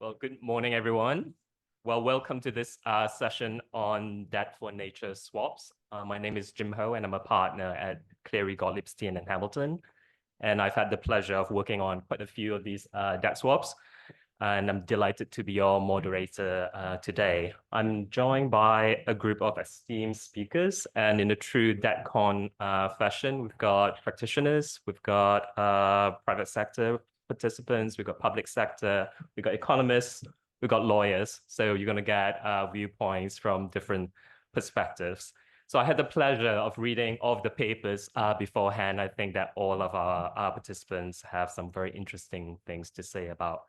Well, good morning, everyone. Well, welcome to this session on debt for nature swaps. My name is Jim Ho, and I'm a partner at Cleary, Gottlieb, Steen, and Hamilton. And I've had the pleasure of working on quite a few of these debt swaps. And I'm delighted to be your moderator today. I'm joined by a group of esteemed speakers. And in a true DebtCon fashion, we've got practitioners, we've got private sector participants, we've got public sector, we've got economists, we've got lawyers. So you're going to get viewpoints from different perspectives. So I had the pleasure of reading all of the papers beforehand. I think that all of our participants have some very interesting things to say about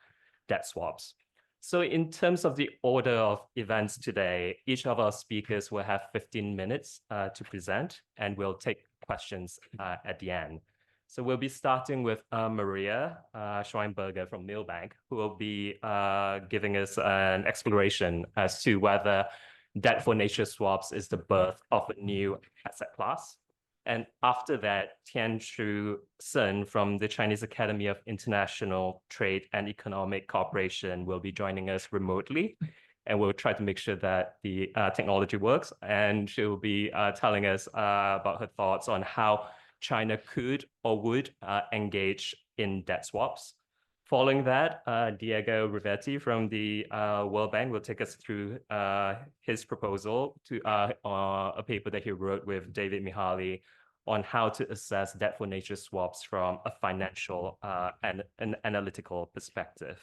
debt swaps. So in terms of the order of events today, each of our speakers will have 15 minutes to present, and we'll take questions at the end. So we'll be starting with Maria Schweinberger from Milbank, who will be giving us an exploration as to whether debt for nature swaps is the birth of a new asset class. And after that, Tianshu from the Chinese Academy of International Trade and Economic Cooperation will be joining us remotely. And we'll try to make sure that the technology works. And she'll be telling us about her thoughts on how China could or would engage in debt swaps. Following that, Diego Rivetti from the World Bank will take us through his proposal to a paper that he wrote with David Mihalyi on how to assess debt for nature swaps from a financial and an analytical perspective.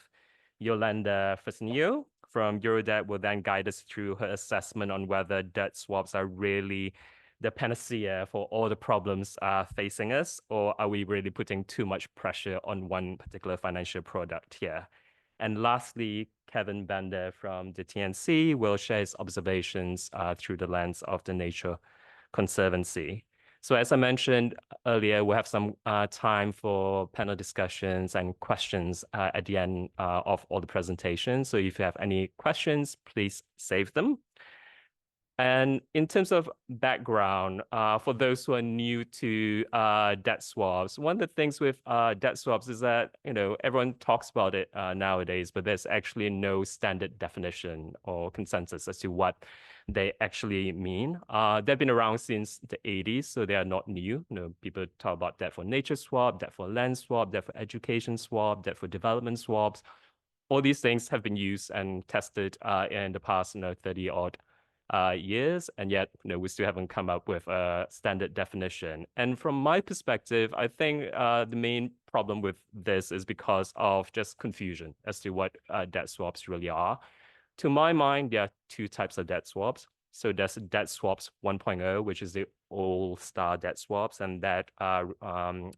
Iolanda Fresnillo from Eurodad will then guide us through her assessment on whether debt swaps are really the panacea for all the problems facing us, or are we really putting too much pressure on one particular financial product here? And lastly, Kevin Bender from the TNC will share his observations through the lens of the Nature Conservancy. So as I mentioned earlier, we'll have some time for panel discussions and questions at the end of all the presentations. So if you have any questions, please save them. And in terms of background, for those who are new to debt swaps, one of the things with debt swaps is that, everyone talks about it nowadays, but there's actually no standard definition or consensus as to what they actually mean. They've been around since the 80s, so they are not new. People talk about debt for nature swap, debt for land swap, debt for education swap, debt for development swaps. All these things have been used and tested in the past 30-odd years, and yet we still haven't come up with a standard definition. And from my perspective, I think the main problem with this is because of just confusion as to what debt swaps really are. To my mind, there are two types of debt swaps. So there's debt swaps 1.0, which is the all-star debt swaps, and that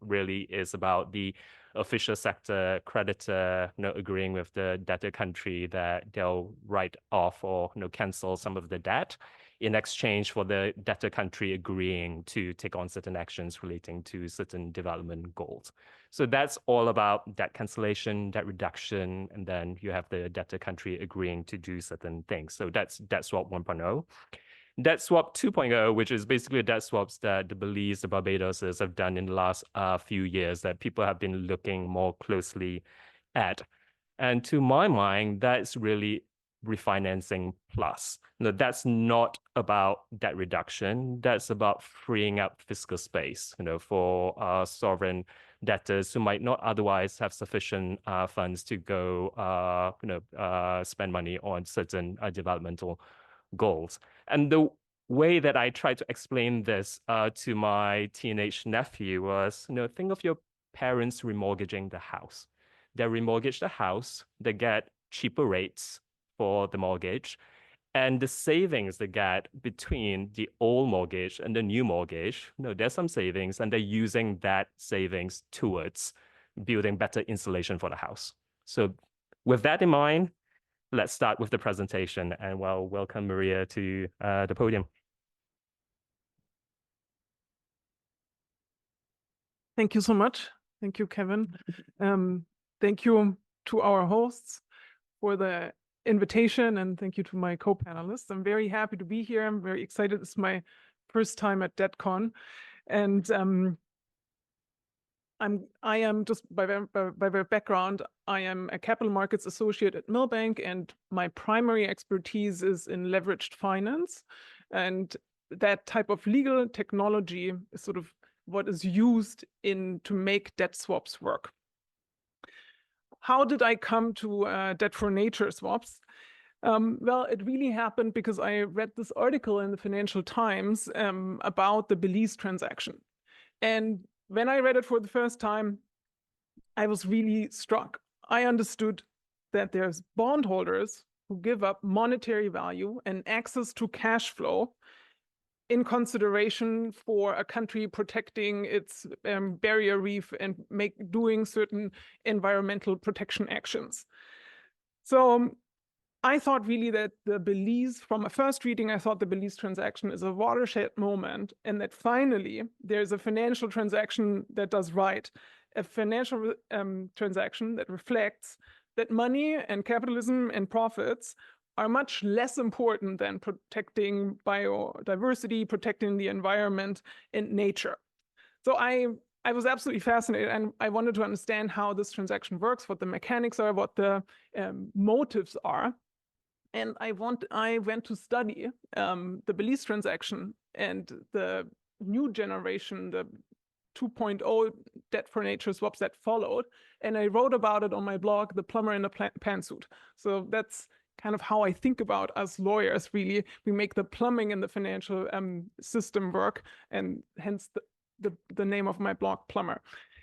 really is about the official sector creditor agreeing with the debtor country that they'll write off or cancel some of the debt in exchange for the debtor country agreeing to take on certain actions relating to certain development goals. So that's all about debt cancellation, debt reduction, and then you have the debtor country agreeing to do certain things. So that's debt swap 1.0. Debt swap 2.0, which is basically debt swaps that the Belize, the Barbadoses have done in the last few years that people have been looking more closely at. And to my mind, that's really refinancing plus. That's not about debt reduction. That's about freeing up fiscal space, for sovereign debtors who might not otherwise have sufficient funds to go, spend money on certain developmental goals. And the way that I tried to explain this to my teenage nephew was, think of your parents remortgaging the house. They remortgage the house, they get cheaper rates for the mortgage, and the savings they get between the old mortgage and the new mortgage, there's some savings, and they're using that savings towards building better insulation for the house. So with that in mind, let's start with the presentation, and welcome Maria to the podium. Thank you so much. Thank you, Kevin. Thank you to our hosts for the invitation, and thank you to my co-panelists. I'm very happy to be here. I'm very excited. It's my first time at DebtCon, and I am just by background, I am a capital markets associate at Milbank, and my primary expertise is in leveraged finance. And that type of legal technology is sort of what is used to make debt swaps work. How did I come to debt for nature swaps? Well, it really happened because I read this article in the Financial Times about the Belize transaction. And when I read it for the first time, I was really struck. I understood that there's bondholders who give up monetary value and access to cash flow in consideration for a country protecting its barrier reef and doing certain environmental protection actions. So I thought really that the Belize, from a first reading, I thought the Belize transaction is a watershed moment, and that finally there's a financial transaction that does right, a financial transaction that reflects that money and capitalism and profits are much less important than protecting biodiversity, protecting the environment and nature. So I was absolutely fascinated, and I wanted to understand how this transaction works, what the mechanics are, what the motives are. And I went to study the Belize transaction and the new generation, the 2.0 debt for nature swaps that followed. And I wrote about it on my blog, The Plumber in the Pantsuit. So that's kind of how I think about us lawyers, really. We make the plumbing in the financial system work, and hence the name of my blog, Plumber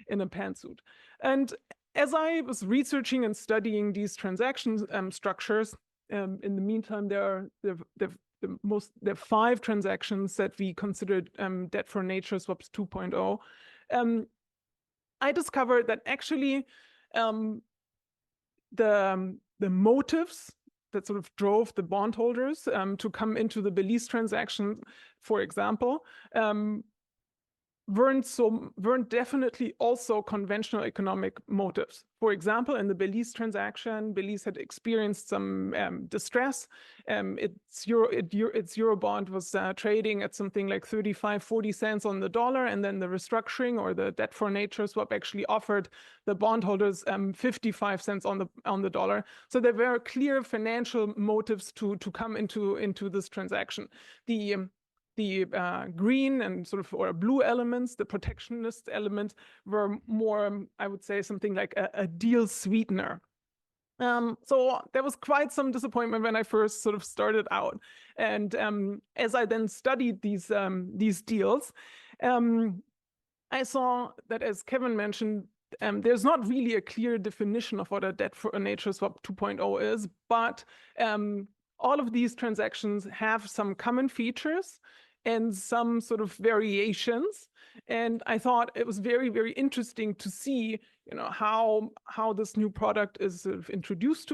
in a Pantsuit. And as I was researching and studying these transaction structures, in the meantime, there are 5 transactions that we considered debt for nature swaps 2.0. I discovered that actually the motives that sort of drove the bondholders to come into the Belize transaction, for example, weren't definitely also conventional economic motives. For example, in the Belize transaction, Belize had experienced some distress. Its Eurobond was trading at something like 35-40 cents on the dollar, and then the restructuring or the debt for nature swap actually offered the bondholders 55 cents on the dollar. So there were clear financial motives to come into this transaction. The green and sort of or blue elements, the protectionist element, were more, I would say, something like a deal sweetener. So there was quite some disappointment when I first sort of started out. And as I then studied these deals, I saw that, as Kevin mentioned, there's not really a clear definition of what a debt for a nature swap 2.0 is, but all of these transactions have some common features and some sort of variations. And I thought it was very, very interesting to see, how this new product is sort of introduced to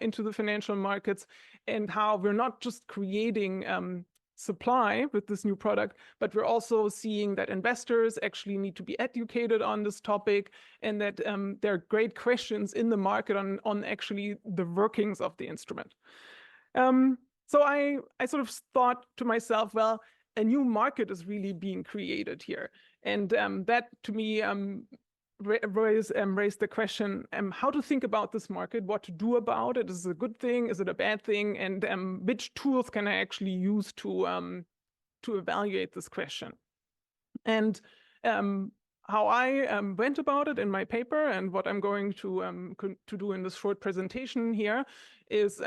into the financial markets, and how we're not just creating supply with this new product, but we're also seeing that investors actually need to be educated on this topic, and that there are great questions in the market on actually the workings of the instrument. So I sort of thought to myself, well, a new market is really being created here. And that to me raised the question, how to think about this market, what to do about it. Is it a good thing? Is it a bad thing? And which tools can I actually use to evaluate this question? And how I went about it in my paper, and what I'm going to do in this short presentation here, is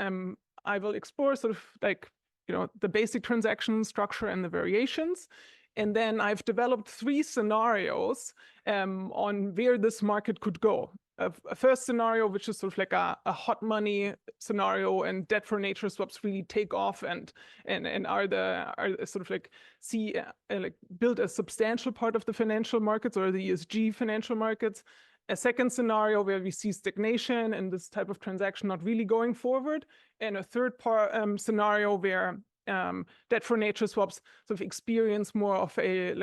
I will explore sort of like, the basic transaction structure and the variations. And then I've developed 3 scenarios on where this market could go. A first scenario, which is sort of like a hot money scenario, and debt for nature swaps really take off and are sort of like build a substantial part of the financial markets, or the ESG financial markets. A second scenario where we see stagnation and this type of transaction not really going forward. And a third scenario where debt for nature swaps sort of experience more of a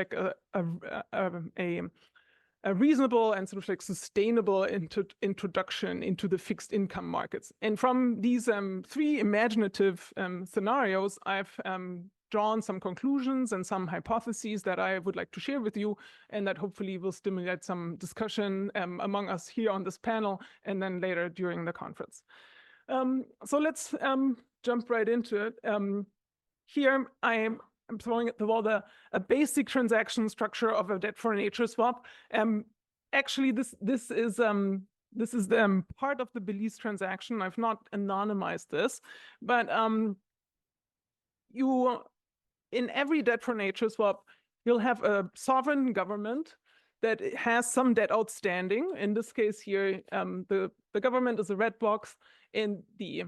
reasonable and sort of like sustainable introduction into the fixed income markets. And from these 3 imaginative scenarios, I've drawn some conclusions and some hypotheses that I would like to share with you, and that hopefully will stimulate some discussion among us here on this panel and then later during the conference. So let's jump right into it. Here I'm throwing at the wall a basic transaction structure of a debt for nature swap. Actually, this is the part of the Belize transaction. I've not anonymized this, but in every debt for nature swap, you'll have a sovereign government that has some debt outstanding. In this case here, the government is a red box, and the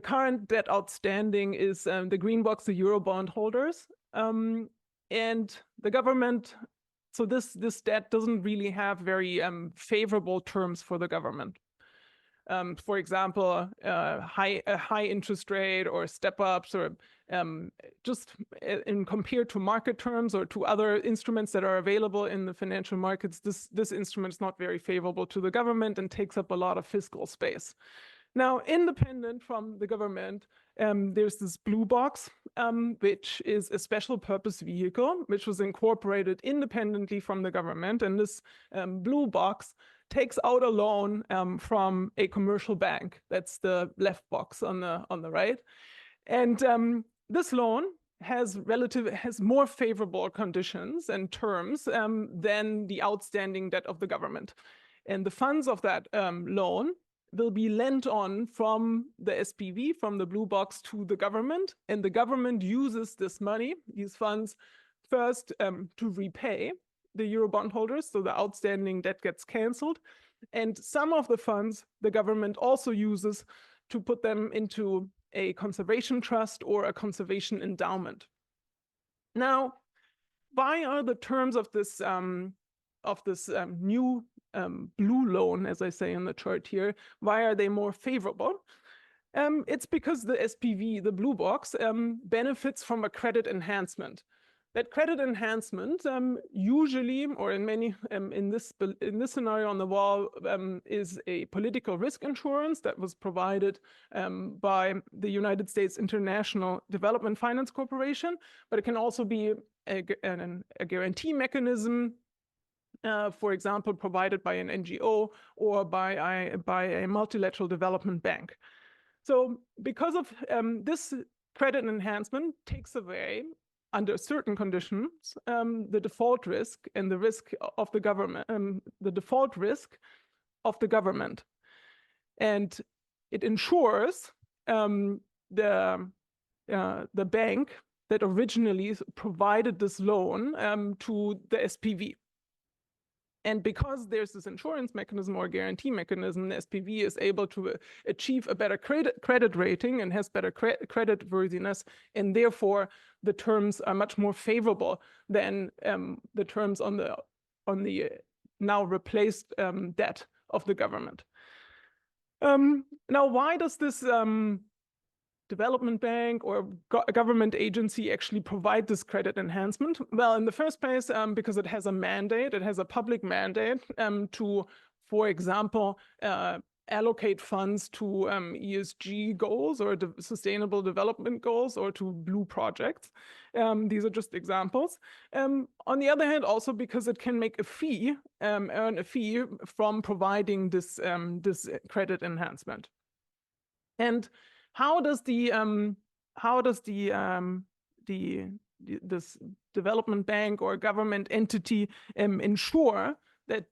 current debt outstanding is the green box, the Eurobond holders. And the government, so this debt doesn't really have very favorable terms for the government. For example, a high interest rate or step-ups, or just in compared to market terms or to other instruments that are available in the financial markets, this instrument is not very favorable to the government and takes up a lot of fiscal space. Now, independent from the government, there's this blue box, which is a special purpose vehicle, which was incorporated independently from the government. And this blue box takes out a loan from a commercial bank. That's the left box on the right. And this loan has more favorable conditions and terms than the outstanding debt of the government. And the funds of that loan will be lent on from the SPV, from the blue box, to the government. And the government uses this money, these funds, first to repay the Eurobond holders, so the outstanding debt gets canceled. And some of the funds the government also uses to put them into a conservation trust or a conservation endowment. Now, why are the terms of this new blue loan, as I say in the chart here, why are they more favorable? It's because the SPV, the blue box, benefits from a credit enhancement. That credit enhancement usually, or in many, in this scenario on the wall, is a political risk insurance that was provided by the United States International Development Finance Corporation, but it can also be a guarantee mechanism, for example, provided by an NGO or by a multilateral development bank. So because of this credit enhancement takes away, under certain conditions, the default risk and the risk of the government, the default risk of the government. And it ensures the bank that originally provided this loan to the SPV. And because there's this insurance mechanism or guarantee mechanism, the SPV is able to achieve a better credit rating and has better credit worthiness, and therefore the terms are much more favorable than the terms on the now replaced debt of the government. Now, why does this development bank or government agency actually provide this credit enhancement? Well, in the first place, because it has a mandate, it has a public mandate to, for example, allocate funds to ESG goals or sustainable development goals or to blue projects. These are just examples. On the other hand, also because it can make a fee, earn a fee from providing this credit enhancement. And how does this development bank or government entity ensure that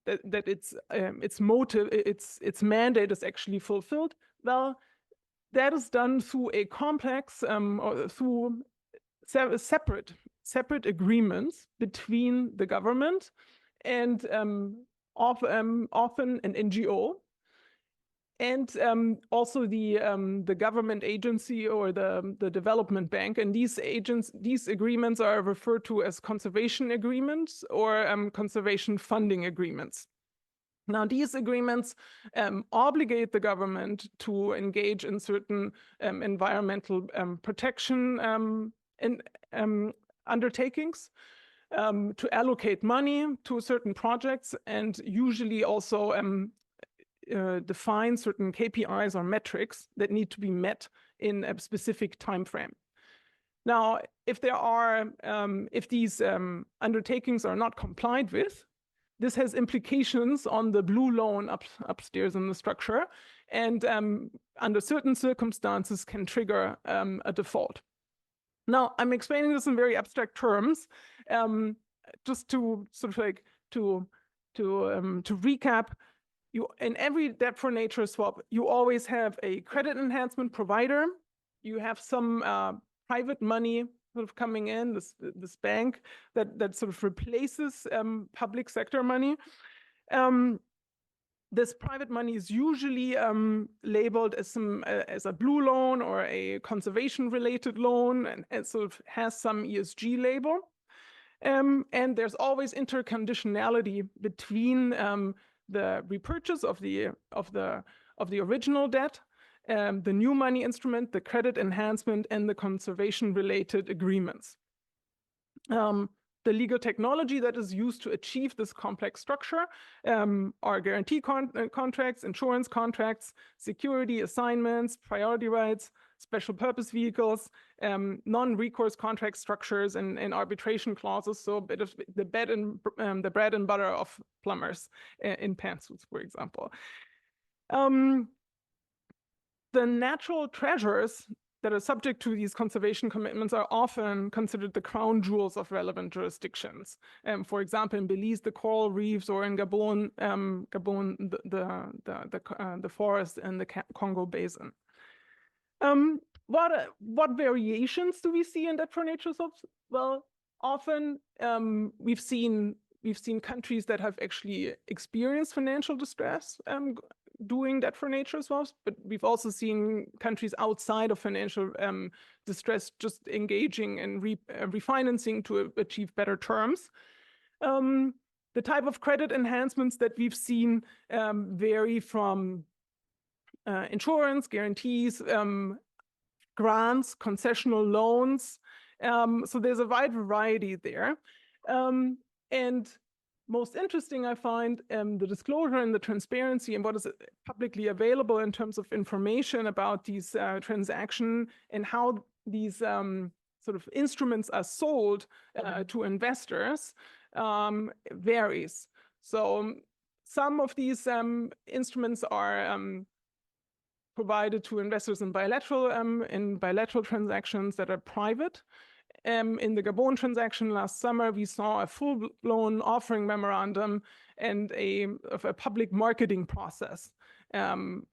its motive, its mandate is actually fulfilled? Well, that is done through a complex or through separate agreements between the government and often an NGO. And also the government agency or the development bank. And these agreements are referred to as conservation agreements or conservation funding agreements. Now, these agreements obligate the government to engage in certain environmental protection undertakings, to allocate money to certain projects, and usually also define certain KPIs or metrics that need to be met in a specific time frame. Now, if there are, if these undertakings are not complied with, this has implications on the blue loan upstairs in the structure, and under certain circumstances can trigger a default. Now, I'm explaining this in very abstract terms, just to sort of like to recap. In every debt for nature swap, you always have a credit enhancement provider. You have some private money sort of coming in, this bank that sort of replaces public sector money. This private money is usually labeled as a blue loan or a conservation-related loan, and it sort of has some ESG label. And there's always interconditionality between the repurchase of the original debt, the new money instrument, the credit enhancement, and the conservation-related agreements. The legal technology that is used to achieve this complex structure are guarantee contracts, insurance contracts, security assignments, priority rights, special purpose vehicles, non-recourse contract structures, and arbitration clauses. So a bit of the bread and butter of plumbers in pantsuits, for example. The natural treasures that are subject to these conservation commitments are often considered the crown jewels of relevant jurisdictions. For example, in Belize, the coral reefs, or in Gabon, the forest in the Congo Basin. What variations do we see in debt for nature swaps? Well, often we've seen countries that have actually experienced financial distress doing debt for nature swaps, but we've also seen countries outside of financial distress just engaging in refinancing to achieve better terms. The type of credit enhancements that we've seen vary from insurance, guarantees, grants, concessional loans. So there's a wide variety there. And most interesting, I find the disclosure and the transparency and what is publicly available in terms of information about these transactions and how these sort of instruments are sold to investors varies. So some of these instruments are provided to investors in bilateral transactions that are private. In the Gabon transaction last summer, we saw a full-blown offering memorandum and a public marketing process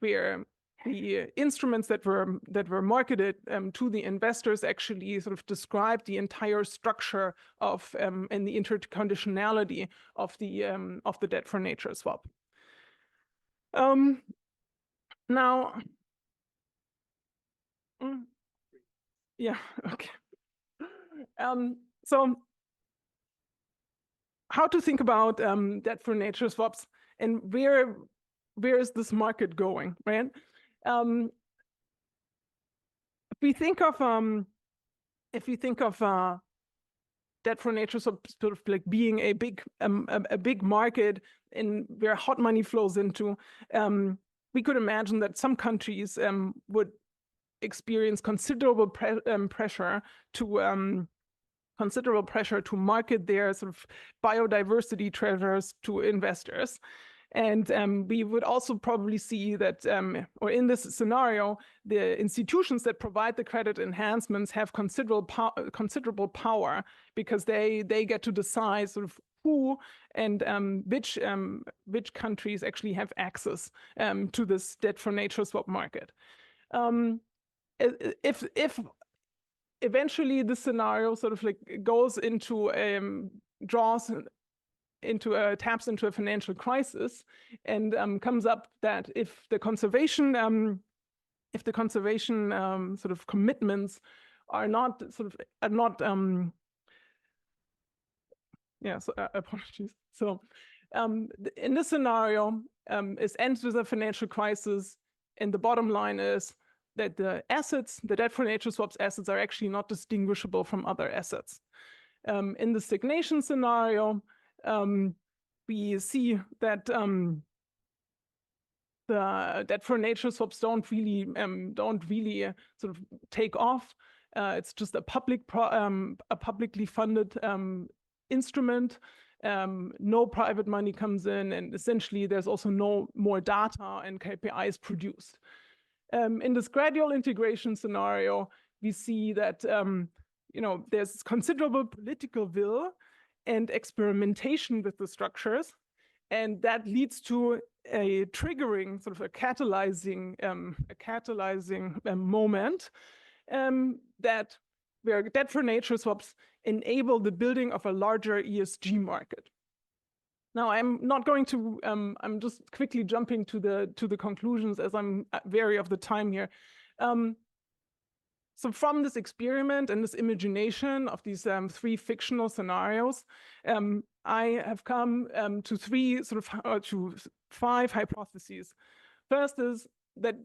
where the instruments that were marketed to the investors actually sort of described the entire structure of and the interconditionality of the debt for nature swap. Now, yeah, okay. So how to think about debt for nature swaps and where is this market going, right? If we think of debt for nature swaps sort of like being a big market and where hot money flows into, we could imagine that some countries would experience considerable pressure to market their sort of biodiversity treasures to investors. And we would also probably see that, or in this scenario, the institutions that provide the credit enhancements have considerable power because they get to decide sort of who and which countries actually have access to this debt for nature swap market. If eventually the scenario sort of like goes into taps into a financial crisis and comes up that if the conservation sort of commitments are not apologies. So in this scenario, it ends with a financial crisis, and the bottom line is that the debt for nature swaps assets are actually not distinguishable from other assets. In the stagnation scenario, we see that the debt for nature swaps don't really sort of take off. It's just a publicly funded instrument. No private money comes in, and essentially there's also no more data and KPIs produced. In this gradual integration scenario, we see that there's considerable political will and experimentation with the structures, and that leads to a triggering, sort of a catalyzing moment that where debt for nature swaps enable the building of a larger ESG market. Now, I'm not going to, I'm just quickly jumping to the conclusions as I'm wary of the time here. So from this experiment and this imagination of these 3 fictional scenarios, I have come to 5 hypotheses. First is that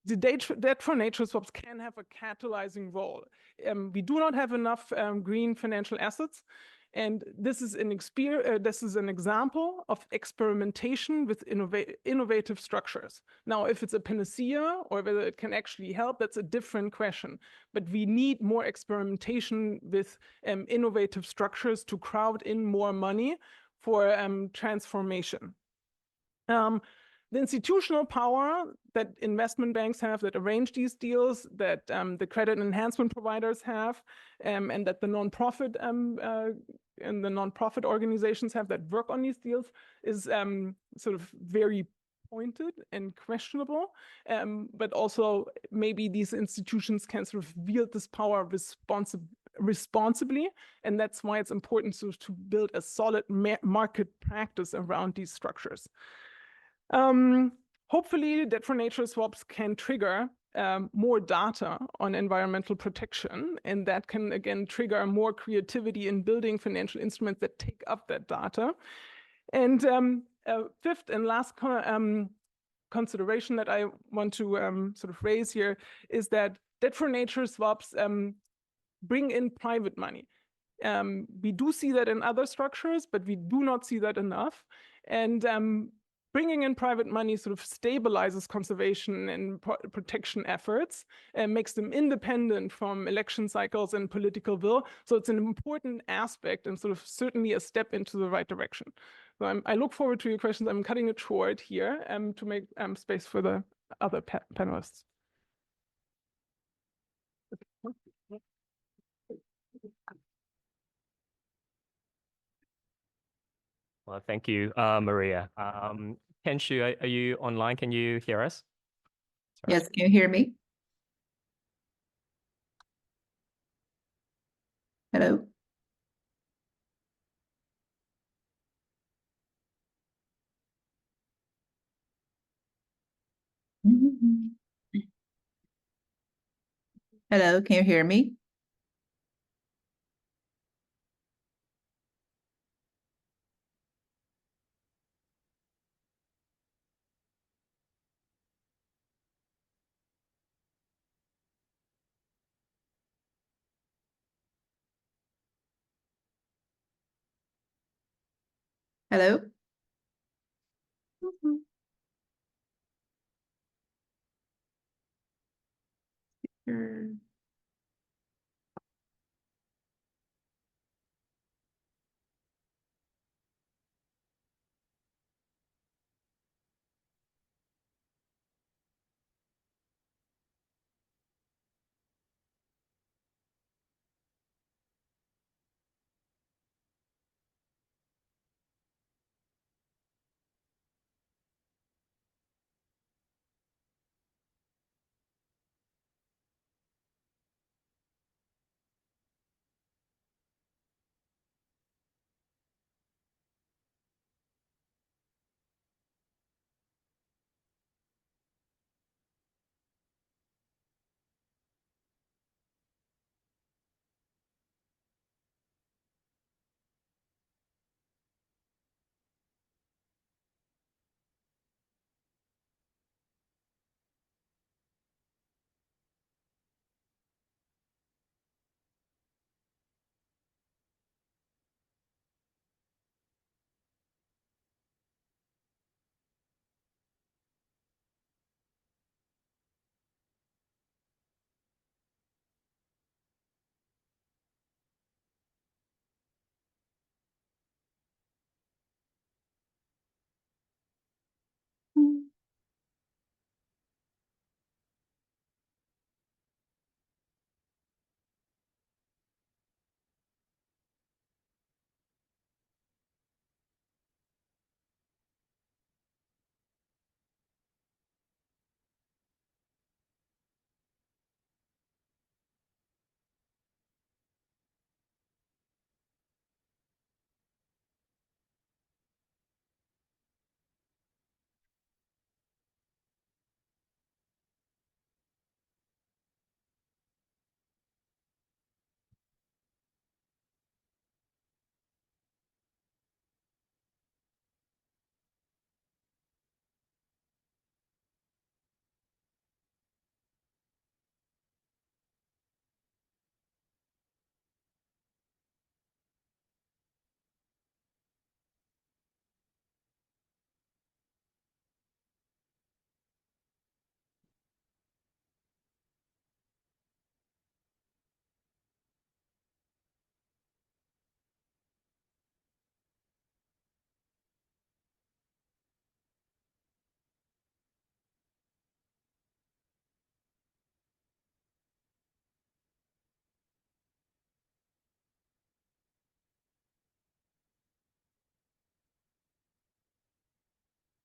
the debt for nature swaps can have a catalyzing role. We do not have enough green financial assets, and this is an example of experimentation with innovative structures. Now, if it's a panacea or whether it can actually help, that's a different question. But we need more experimentation with innovative structures to crowd in more money for transformation. The institutional power that investment banks have that arrange these deals, that the credit enhancement providers have, and that the nonprofit organizations have that work on these deals is sort of very pointed and questionable. But also maybe these institutions can sort of wield this power responsibly, and that's why it's important to build a solid market practice around these structures. Hopefully, debt for nature swaps can trigger more data on environmental protection, and that can again trigger more creativity in building financial instruments that take up that data. And fifth and last consideration that I want to sort of raise here is that debt for nature swaps bring in private money. We do see that in other structures, but we do not see that enough. And bringing in private money sort of stabilizes conservation and protection efforts and makes them independent from election cycles and political will. So it's an important aspect and sort of certainly a step into the right direction. So I look forward to your questions. I'm cutting it short here to make space for the other panelists. Well, thank you, Maria. Tianshu, are you online? Can you hear us? Sorry. Yes, can you hear me? Hello? Hello, can you hear me? Hello?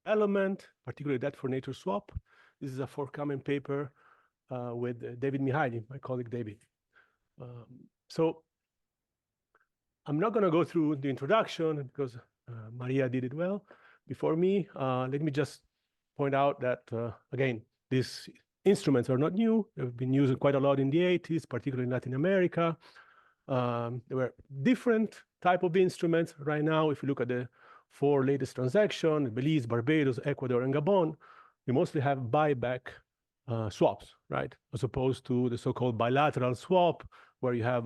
development, particularly debt for nature swap. This is a forthcoming paper with David Mihalyi, my colleague David. So I'm not going to go through the introduction because Maria did it well before me. Let me just point out that, again, these instruments are not new. They've been used quite a lot in the 80s, particularly in Latin America. There were different type of instruments. Right now, if you look at the 4 latest transactions, Belize, Barbados, Ecuador, and Gabon, we mostly have buyback swaps, right? As opposed to the so-called bilateral swap, where you have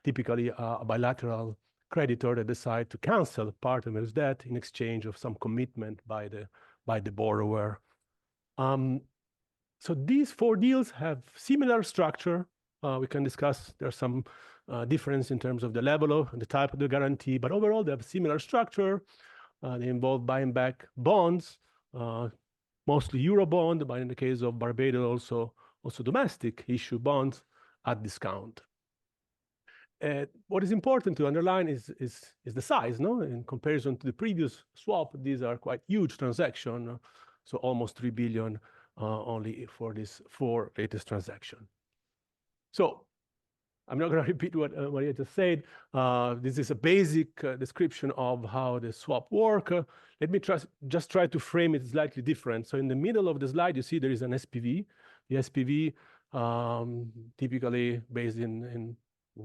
typically a bilateral creditor that decide to cancel part of his debt in exchange of some commitment by the borrower. So these 4 deals have similar structure. We can discuss there's some difference in terms of the level of the type of the guarantee, but overall they have similar structure. They involve buying back bonds, mostly Eurobond, but in the case of Barbados also domestic issue bonds at discount. What is important to underline is the size, no? In comparison to the previous swap, these are quite huge transactions, so almost 3 billion only for this 4 latest transactions. So I'm not going to repeat what Maria just said. This is a basic description of how the swap work. Let me just try to frame it slightly different. So in the middle of the slide, you see there is an SPV. The SPV typically based in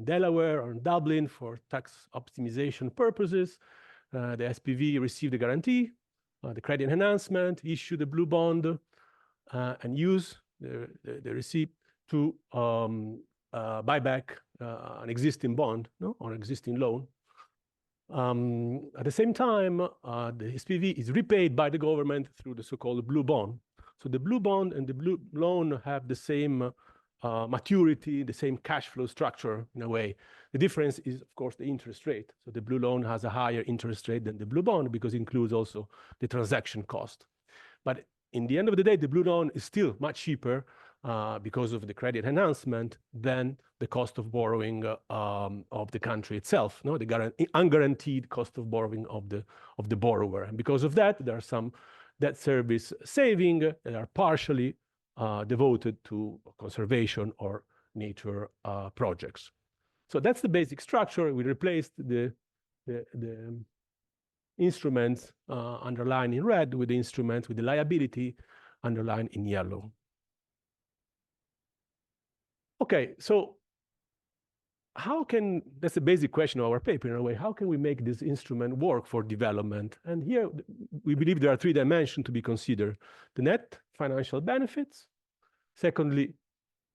Delaware or in Dublin for tax optimization purposes. The SPV received the guarantee, the credit enhancement, issue the blue bond, and use the receipt to buy back an existing bond, no, or existing loan. At the same time, the SPV is repaid by the government through the so-called blue bond. So the blue bond and the blue loan have the same maturity, the same cash flow structure in a way. The difference is, of course, the interest rate. So the blue loan has a higher interest rate than the blue bond because it includes also the transaction cost. But in the end of the day, the blue loan is still much cheaper because of the credit enhancement than the cost of borrowing of the country itself, no? The unguaranteed cost of borrowing of the borrower. And because of that, there are some debt service saving that are partially devoted to conservation or nature projects. So that's the basic structure. We replaced the instruments underlined in red with the instruments with the liability underlined in yellow. Okay, so that's a basic question of our paper in a way, how can we make this instrument work for development? And here we believe there are 3 dimensions to be considered. The net financial benefits. Secondly,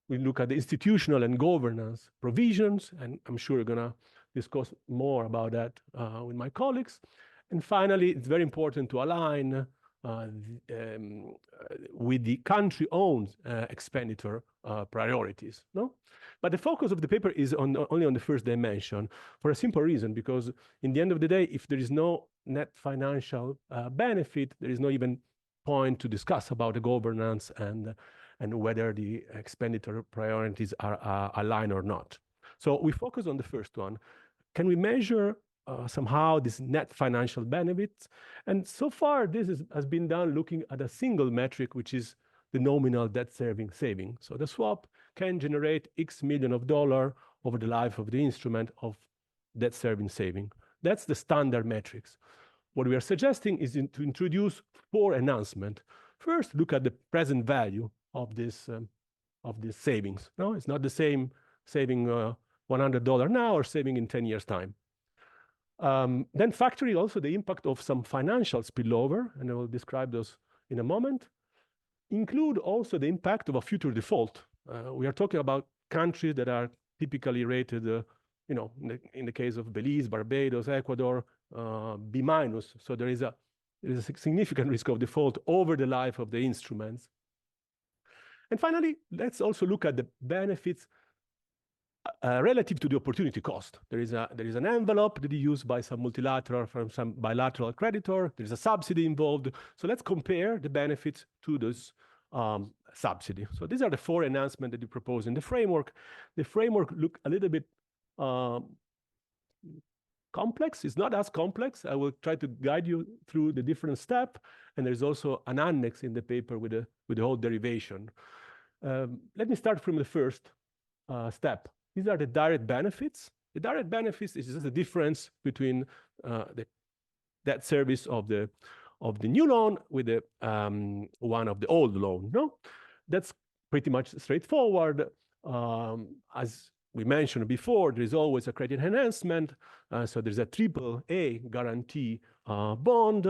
we look at the institutional and governance provisions, and I'm sure we're gonna discuss more about that with my colleagues. And finally, it's very important to align with the country-owned expenditure priorities, no? But the focus of the paper is only on the first dimension for a simple reason, because in the end of the day, if there is no net financial benefit, there is no even point to discuss about the governance and whether the expenditure priorities are aligned or not. So we focus on the first one. Can we measure somehow this net financial benefits? And so far, this has been done looking at a single metric, which is the nominal debt serving saving. So the swap can generate X million of dollars over the life of the instrument of debt serving saving. That's the standard metrics. What we are suggesting is to introduce 4 enhancements. First, look at the present value of this savings. No, it's not the same saving $100 now or saving in 10 years' time. Then factoring also the impact of some financial spillover, and I will describe those in a moment. Include also the impact of a future default. We are talking about countries that are typically rated, you know, in the case of Belize, Barbados, Ecuador, B-. So there is a significant risk of default over the life of the instruments. And finally, let's also look at the benefits relative to the opportunity cost. There is an envelope that is used by some multilateral from some bilateral creditor. There's a subsidy involved. So let's compare the benefits to this subsidy. So these are the 4 enhancements that you propose in the framework. The framework look a little bit complex. It's not as complex. I will try to guide you through the different steps. And there's also an annex in the paper with the whole derivation. Let me start from the first step. These are the direct benefits. The direct benefits is just the difference between the debt service of the new loan with the one of the old loan. No, that's pretty much straightforward. As we mentioned before, there is always a credit enhancement. So there's a AAA guarantee bond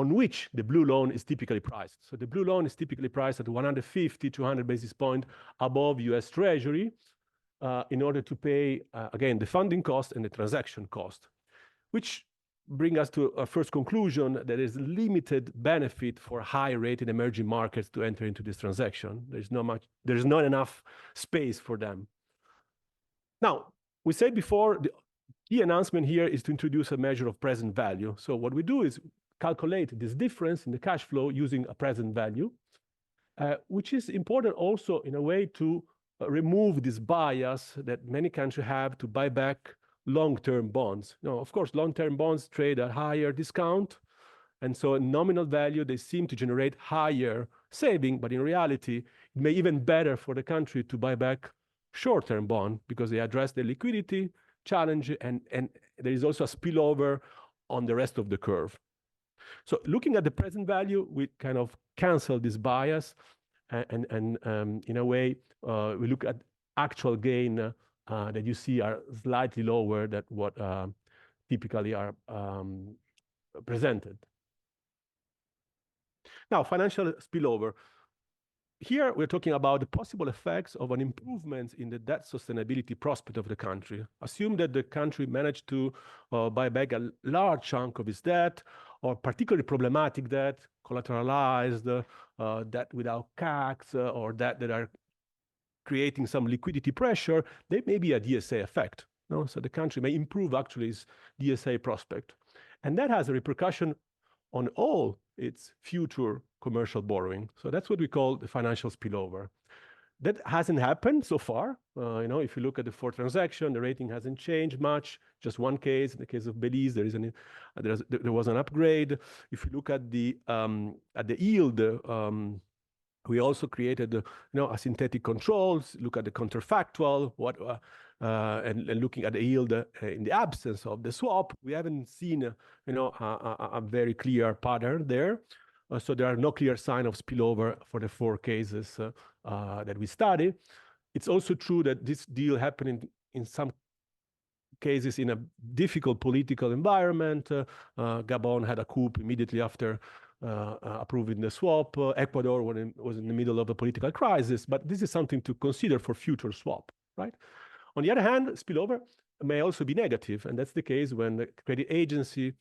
on which the blue loan is typically priced. So the blue loan is typically priced at 150 to 200 basis points above US Treasury in order to pay, again, the funding cost and the transaction cost, which bring us to a first conclusion that there is limited benefit for high-rated emerging markets to enter into this transaction. There's not enough space for them. Now, we said before, the key announcement here is to introduce a measure of present value. So what we do is calculate this difference in the cash flow using a present value, which is important also in a way to remove this bias that many countries have to buy back long-term bonds. Now, of course, long-term bonds trade at higher discount. And so in nominal value, they seem to generate higher saving, but in reality, it may even better for the country to buy back short-term bond because they address the liquidity challenge and there is also a spillover on the rest of the curve. So looking at the present value, we kind of cancel this bias and in a way, we look at actual gain that you see are slightly lower than what typically are presented. Now, financial spillover. Here, we're talking about the possible effects of an improvement in the debt sustainability prospect of the country. Assume that the country managed to buy back a large chunk of its debt, or particularly problematic debt, collateralized, debt without CACs, or debt that are creating some liquidity pressure. There may be a DSA effect. No? So the country may improve actually its DSA prospect. And that has a repercussion on all its future commercial borrowing. So that's what we call the financial spillover. That hasn't happened so far. If you look at the 4 transaction, the rating hasn't changed much. Just one case. In the case of Belize, there was an upgrade. If you look at the yield, we also created, a synthetic controls, look at the counterfactual, and looking at the yield in the absence of the swap. We haven't seen, a very clear pattern there. So there are no clear sign of spillover for the 4 cases that we study. It's also true that this deal happened in some cases in a difficult political environment. Gabon had a coup immediately after approving the swap. Ecuador was in the middle of a political crisis, but this is something to consider for future swap, right? On the other hand, spillover may also be negative, and that's the case when the credit agency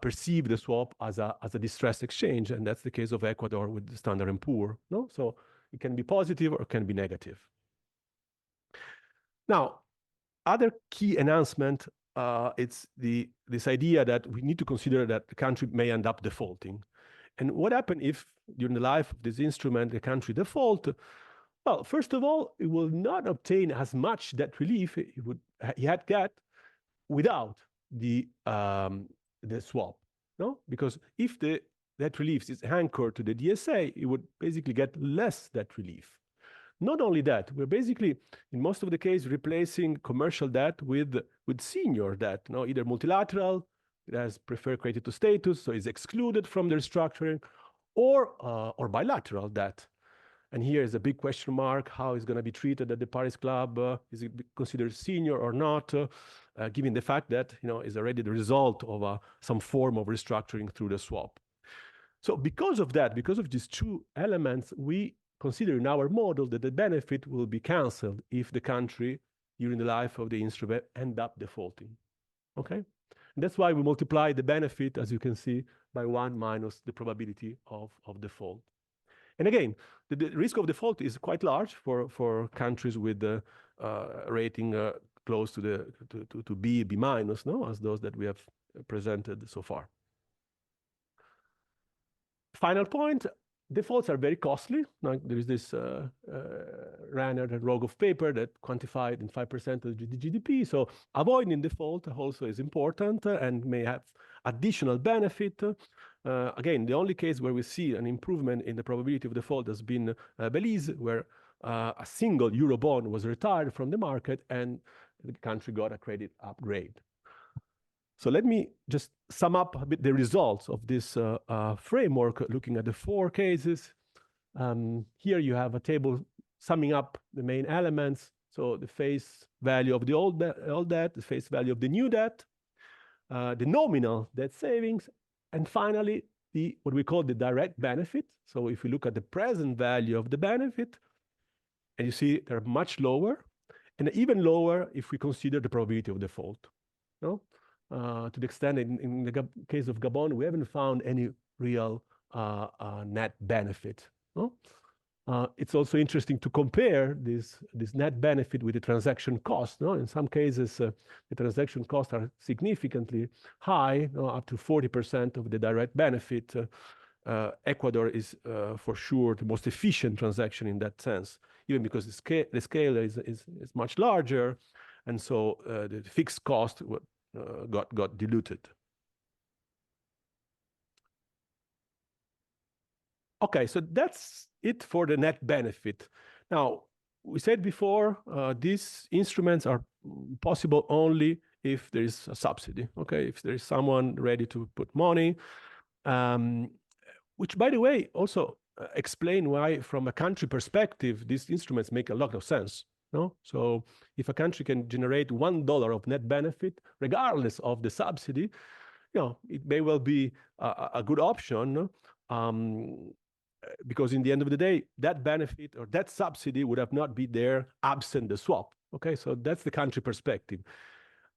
perceive the swap as a distressed exchange, and that's the case of Ecuador with the Standard & Poor. No, so it can be positive or it can be negative. Now, other key announcement. It's this idea that we need to consider that the country may end up defaulting. And what happens if, during the life of this instrument, the country default? Well, first of all, it will not obtain as much debt relief he had got without the swap, no? Because if the debt relief is anchored to the DSA, it would basically get less debt relief. Not only that, we're basically, in most of the case, replacing commercial debt with senior debt, either multilateral, it has preferred credit to status, so it's excluded from the restructuring, or bilateral debt. And here is a big question mark, how it's going to be treated at the Paris Club, is it considered senior or not, given the fact that, it's already the result of some form of restructuring through the swap. So because of that, because of these 2 elements, we consider in our model that the benefit will be canceled if the country, during the life of the instrument, end up defaulting, okay? And that's why we multiply the benefit, as you can see, by 1 minus the probability of default. And again, the risk of default is quite large for countries with the rating close to B minus, no, as those that we have presented so far. Final point, defaults are very costly. Like there is this Ranner and Rogoff paper that quantified in 5% of the GDP. So avoiding default also is important and may have additional benefit. Again, the only case where we see an improvement in the probability of default has been Belize, where a single Eurobond was retired from the market and the country got a credit upgrade. So let me just sum up a bit the results of this framework, looking at the 4 cases. Here you have a table summing up the main elements. So the face value of the old debt, the face value of the new debt, the nominal debt savings, and finally, what we call the direct benefit. So if we look at the present value of the benefit, and you see they're much lower, and even lower if we consider the probability of default. No? To the extent in the case of Gabon, we haven't found any real net benefit. No? It's also interesting to compare this net benefit with the transaction cost. No? In some cases, the transaction costs are significantly high, up to 40% of the direct benefit. Ecuador is for sure the most efficient transaction in that sense, even because the scale is much larger, and so the fixed cost got diluted. Okay, so that's it for the net benefit. Now, we said before, these instruments are possible only if there is a subsidy, okay? If there is someone ready to put money, which, by the way, also explain why, from a country perspective, these instruments make a lot of sense. No? So if a country can generate $1 of net benefit, regardless of the subsidy, it may well be a good option, because in the end of the day, that benefit or that subsidy would have not been there absent the swap. Okay, so that's the country perspective.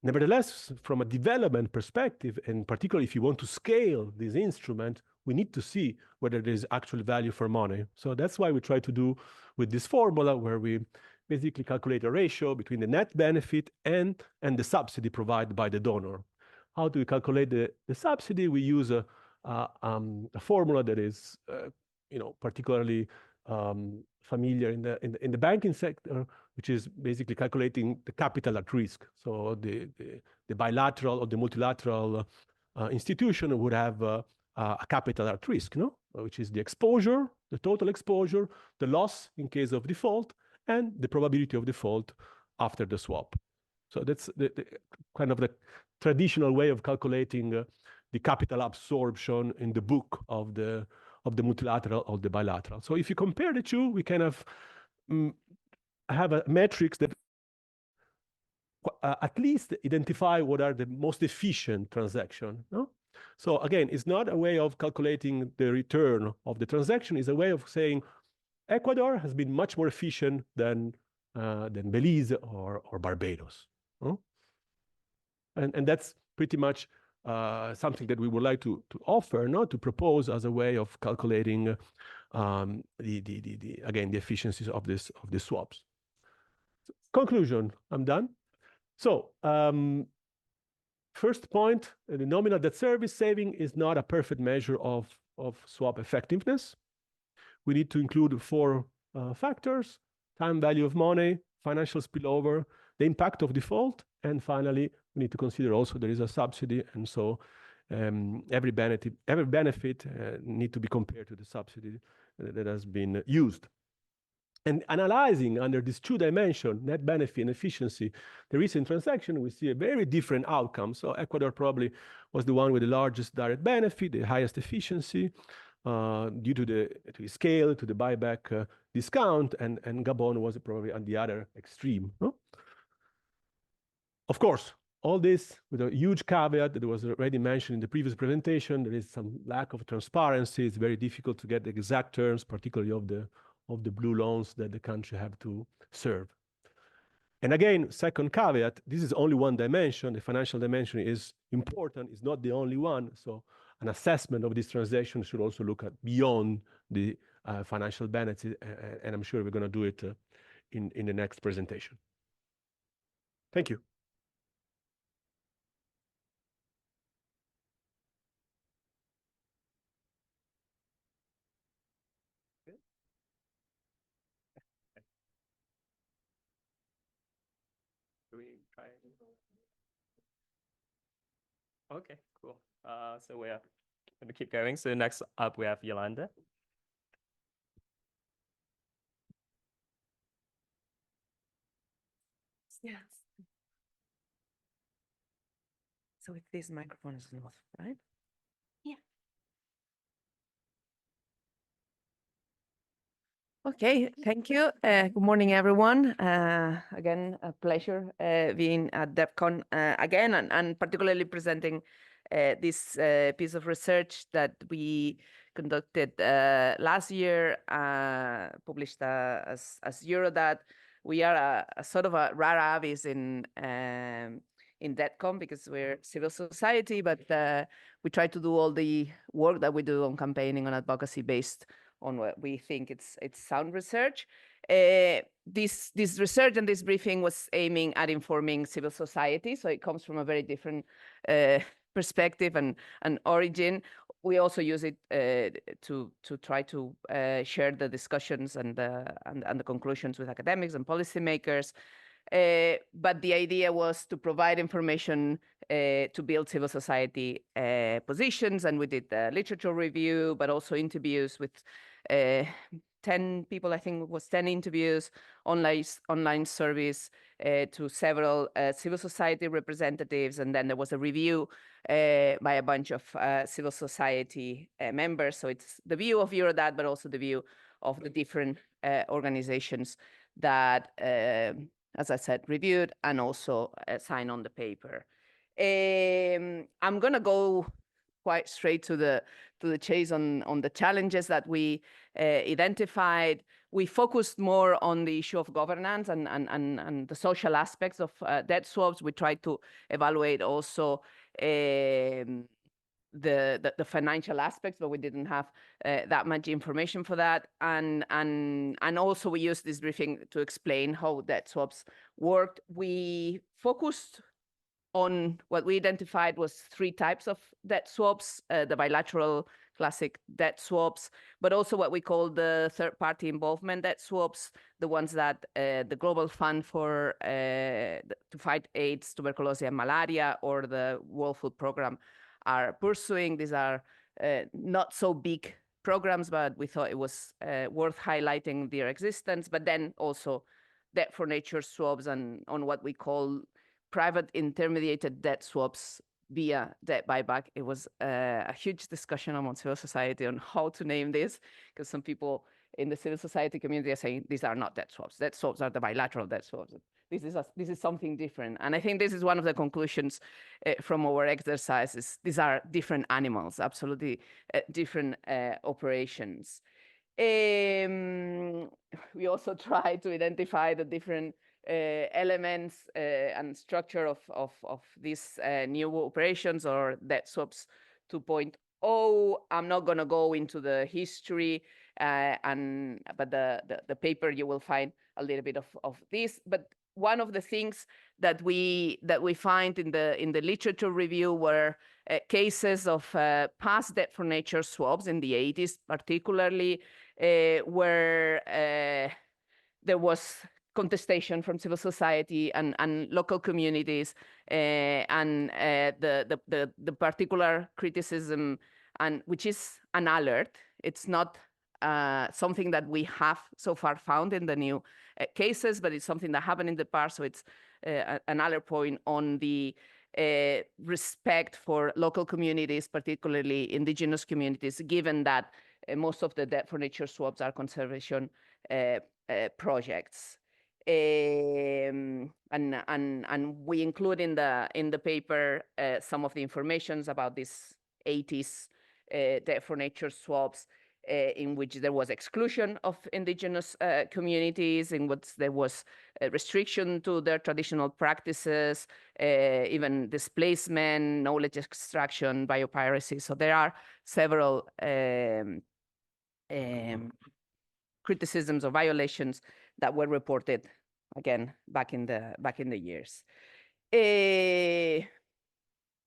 Nevertheless, from a development perspective, and particularly if you want to scale this instrument, we need to see whether there is actual value for money. So that's why we try to do with this formula, where we basically calculate a ratio between the net benefit and the subsidy provided by the donor. How do we calculate the subsidy? We use a formula that is particularly familiar in the banking sector, which is basically calculating the capital at risk. So the bilateral or the multilateral institution would have a capital at risk, which is the exposure, the total exposure, the loss in case of default, and the probability of default after the swap. So that's the kind of the traditional way of calculating the capital absorption in the book of the multilateral or the bilateral. So if you compare the two, we kind of have a metrics that at least identify what are the most efficient transaction. No? So again, it's not a way of calculating the return of the transaction. It's a way of saying Ecuador has been much more efficient than Belize or Barbados. No? And that's pretty much something that we would like to offer, to propose as a way of calculating again the efficiencies of the swaps. Conclusion, I'm done. So first point, the nominal debt service saving is not a perfect measure of swap effectiveness. We need to include 4 factors: time value of money, financial spillover, the impact of default, and finally, we need to consider also there is a subsidy, and so every benefit need to be compared to the subsidy that has been used. And analyzing under these 2 dimensions, net benefit and efficiency, the recent transaction, we see a very different outcome. So Ecuador probably was the one with the largest direct benefit, the highest efficiency, due to the scale, to the buyback discount, and Gabon was probably on the other extreme. No? Of course, all this with a huge caveat that was already mentioned in the previous presentation. There is some lack of transparency. It's very difficult to get the exact terms, particularly of the blue loans that the country have to serve. And again, second caveat, this is only one dimension. The financial dimension is important, it's not the only one. So an assessment of this transaction should also look at beyond the financial benefits, and I'm sure we're going to do it in the next presentation. Thank you. Do we try? Okay, cool. So we're going to keep going. So next up, we have Iolanda. Yes. So if this microphone is not right? Yeah. Okay, thank you. Good morning, everyone. Again, a pleasure being at DebtCon again, and particularly presenting this piece of research that we conducted last year, published as Eurodad. We are a sort of a rare avis in DebtCon because we're civil society, but we try to do all the work that we do on campaigning and advocacy based on what we think it's sound research. This research and this briefing was aiming at informing civil society, so it comes from a very different perspective and origin. We also use it to try to share the discussions and the conclusions with academics and policymakers. But the idea was to provide information to build civil society positions, and we did the literature review, but also interviews with 10 people, I think it was 10 interviews, online surveys to several civil society representatives, and then there was a review by a bunch of civil society members. So it's the view of Eurodad, but also the view of the different organizations that, as I said, reviewed and also signed on the paper. I'm gonna go quite straight to the chase on the challenges that we identified. We focused more on the issue of governance and the social aspects of debt swaps. We tried to evaluate also the financial aspects, but we didn't have that much information for that. And also we used this briefing to explain how debt swaps worked. We focused on what we identified was 3 types of debt swaps, the bilateral classic debt swaps, but also what we call the third-party involvement debt swaps, the ones that the Global Fund for to fight AIDS, tuberculosis, and malaria, or the World Food Program are pursuing. These are not so big programs, but we thought it was worth highlighting their existence. But then also debt for nature swaps and on what we call private intermediated debt swaps via debt buyback. It was a huge discussion among civil society on how to name this, because some people in the civil society community are saying these are not debt swaps. Debt swaps are the bilateral debt swaps. This is something different. And I think this is one of the conclusions from our exercises. These are different animals, absolutely different operations. We also try to identify the different elements and structure of these new operations or debt swaps 2.0. I'm not going to go into the history, but the paper you will find a little bit of this. But one of the things that we find in the literature review were cases of past debt for nature swaps in the 80s, particularly where there was contestation from civil society and local communities, and the particular criticism, and which is an alert. It's not something that we have so far found in the new cases, but it's something that happened in the past. So it's another point on the respect for local communities, particularly indigenous communities, given that most of the debt for nature swaps are conservation projects. And we include in the paper some of the informations about these 80s debt for nature swaps, in which there was exclusion of indigenous communities, in which there was a restriction to their traditional practices, even displacement, knowledge extraction, biopiracy. So there are several criticisms or violations that were reported again back in the years.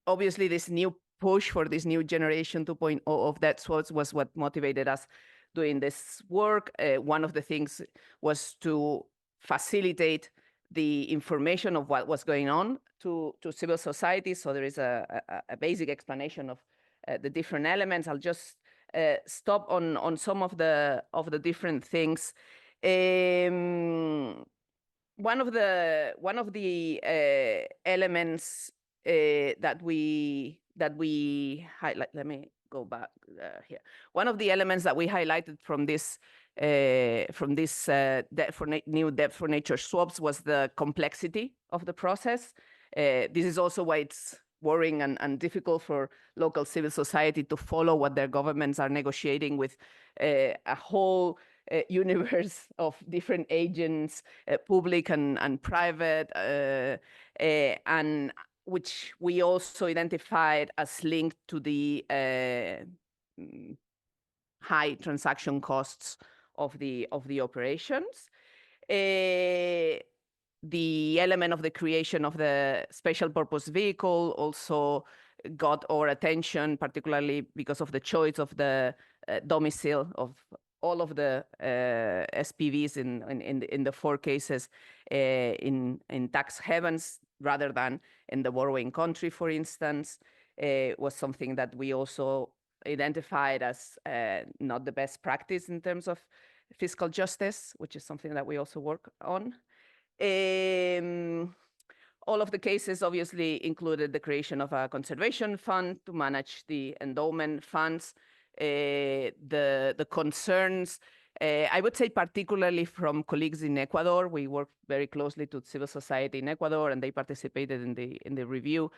Obviously, this new push for this new generation 2.0 of debt swaps was what motivated us doing this work. One of the things was to facilitate the information of what was going on to civil society. So there is a basic explanation of the different elements. I'll just stop on some of the different things. One of the elements that we highlight. Let me go back here. One of the elements that we highlighted from this new debt for nature swaps was the complexity of the process. This is also why it's worrying and difficult for local civil society to follow what their governments are negotiating with a whole universe of different agents, public and private, and which we also identified as linked to the high transaction costs of the operations. The element of the creation of the special purpose vehicle also got our attention, particularly because of the choice of the domicile of all of the SPVs in the 4 cases in tax havens rather than in the borrowing country, for instance, was something that we also identified as not the best practice in terms of fiscal justice, which is something that we also work on. All of the cases obviously included the creation of a conservation fund to manage the endowment funds. The concerns, I would say particularly from colleagues in Ecuador, we worked very closely to civil society in Ecuador, and they participated in the review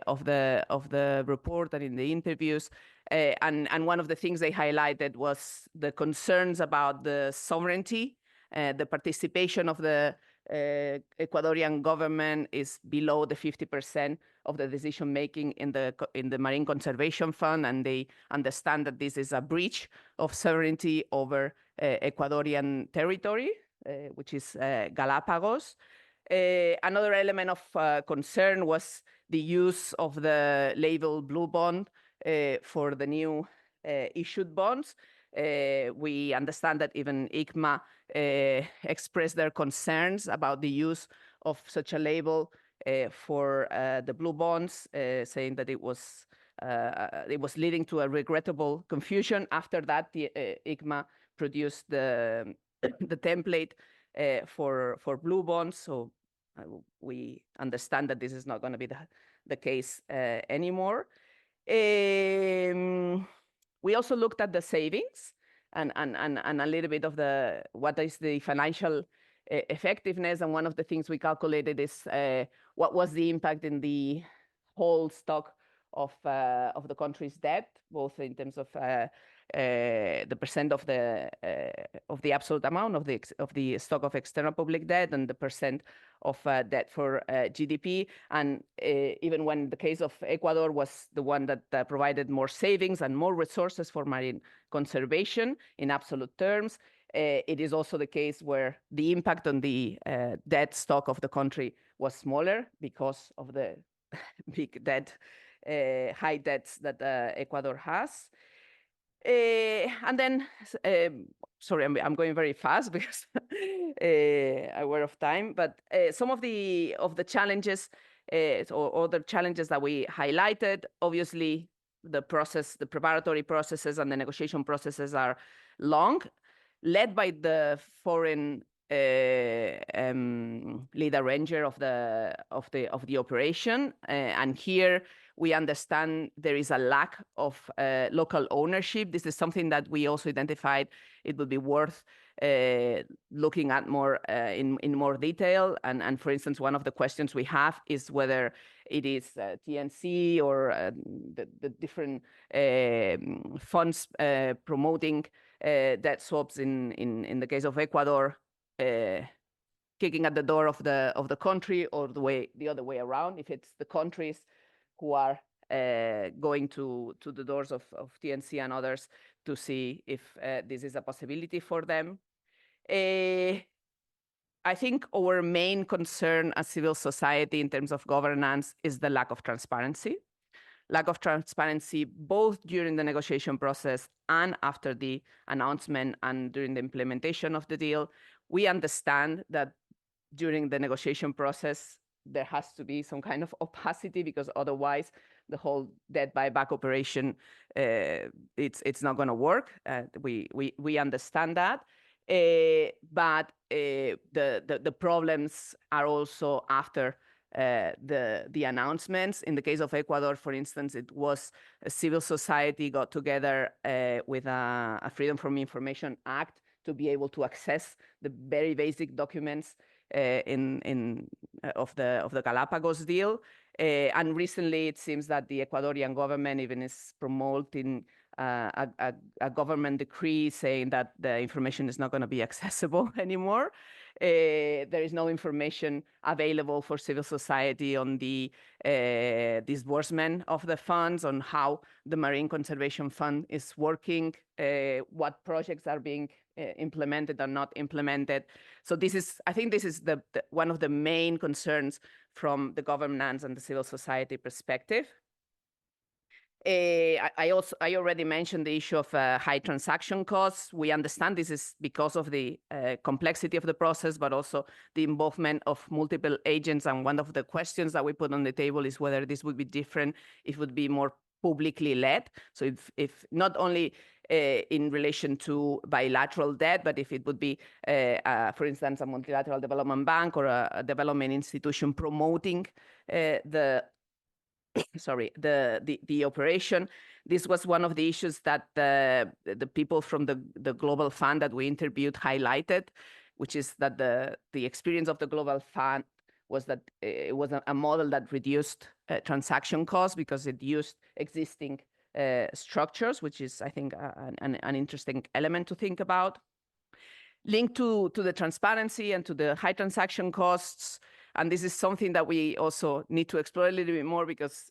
of the report and in the interviews. And one of the things they highlighted was the concerns about the sovereignty. The participation of the Ecuadorian government is below the 50% of the decision making in the Marine Conservation Fund, and they understand that this is a breach of sovereignty over Ecuadorian territory, which is Galapagos. Another element of concern was the use of the label blue bond for the new issued bonds. We understand that even ICMA expressed their concerns about the use of such a label for the blue bonds, saying that it was leading to a regrettable confusion. After that, the ICMA produced the template for blue bonds. So we understand that this is not going to be the case anymore. We also looked at the savings and a little bit of what is the financial effectiveness. And one of the things we calculated is what was the impact in the whole stock of the country's debt, both in terms of the percent of the absolute amount of the stock of external public debt and the percent of debt for GDP. And even when the case of Ecuador was the one that provided more savings and more resources for marine conservation in absolute terms, it is also the case where the impact on the debt stock of the country was smaller because of the big debt, high debts that Ecuador has. And then, sorry, I'm going very fast because aware of time, but some of the challenges or other challenges that we highlighted, obviously the preparatory processes and the negotiation processes are long, led by the foreign lead arranger of the operation, and here we understand there is a lack of local ownership. This is something that we also identified it would be worth looking at more in more detail. And for instance, one of the questions we have is whether it is TNC or the different funds promoting debt swaps in the case of Ecuador, kicking at the door of the country, or the other way around, if it's the countries who are going to the doors of TNC and others to see if this is a possibility for them. I think our main concern as civil society in terms of governance is the lack of transparency. Lack of transparency both during the negotiation process and after the announcement and during the implementation of the deal. We understand that during the negotiation process, there has to be some kind of opacity, because otherwise the whole debt buyback operation, it's not going to work. We understand that. But the problems are also after the announcements. In the case of Ecuador, for instance, it was a civil society got together with a Freedom from Information Act to be able to access the very basic documents of the Galapagos deal. And recently, it seems that the Ecuadorian government even is promoting a government decree saying that the information is not going to be accessible anymore. There is no information available for civil society on the disbursement of the funds, on how the Marine Conservation Fund is working, what projects are being implemented or not implemented. So I think this is one of the main concerns from the governance and the civil society perspective. I already mentioned the issue of high transaction costs. We understand this is because of the complexity of the process, but also the involvement of multiple agents. And one of the questions that we put on the table is whether this would be different, if it would be more publicly led. So if not only in relation to bilateral debt, but if it would be, for instance, a multilateral development bank or a development institution promoting the operation. This was one of the issues that the people from the Global Fund that we interviewed highlighted, which is that the experience of the Global Fund was that it was a model that reduced transaction costs because it used existing structures, which is, I think, an interesting element to think about. Linked to the transparency and to the high transaction costs, and this is something that we also need to explore a little bit more, because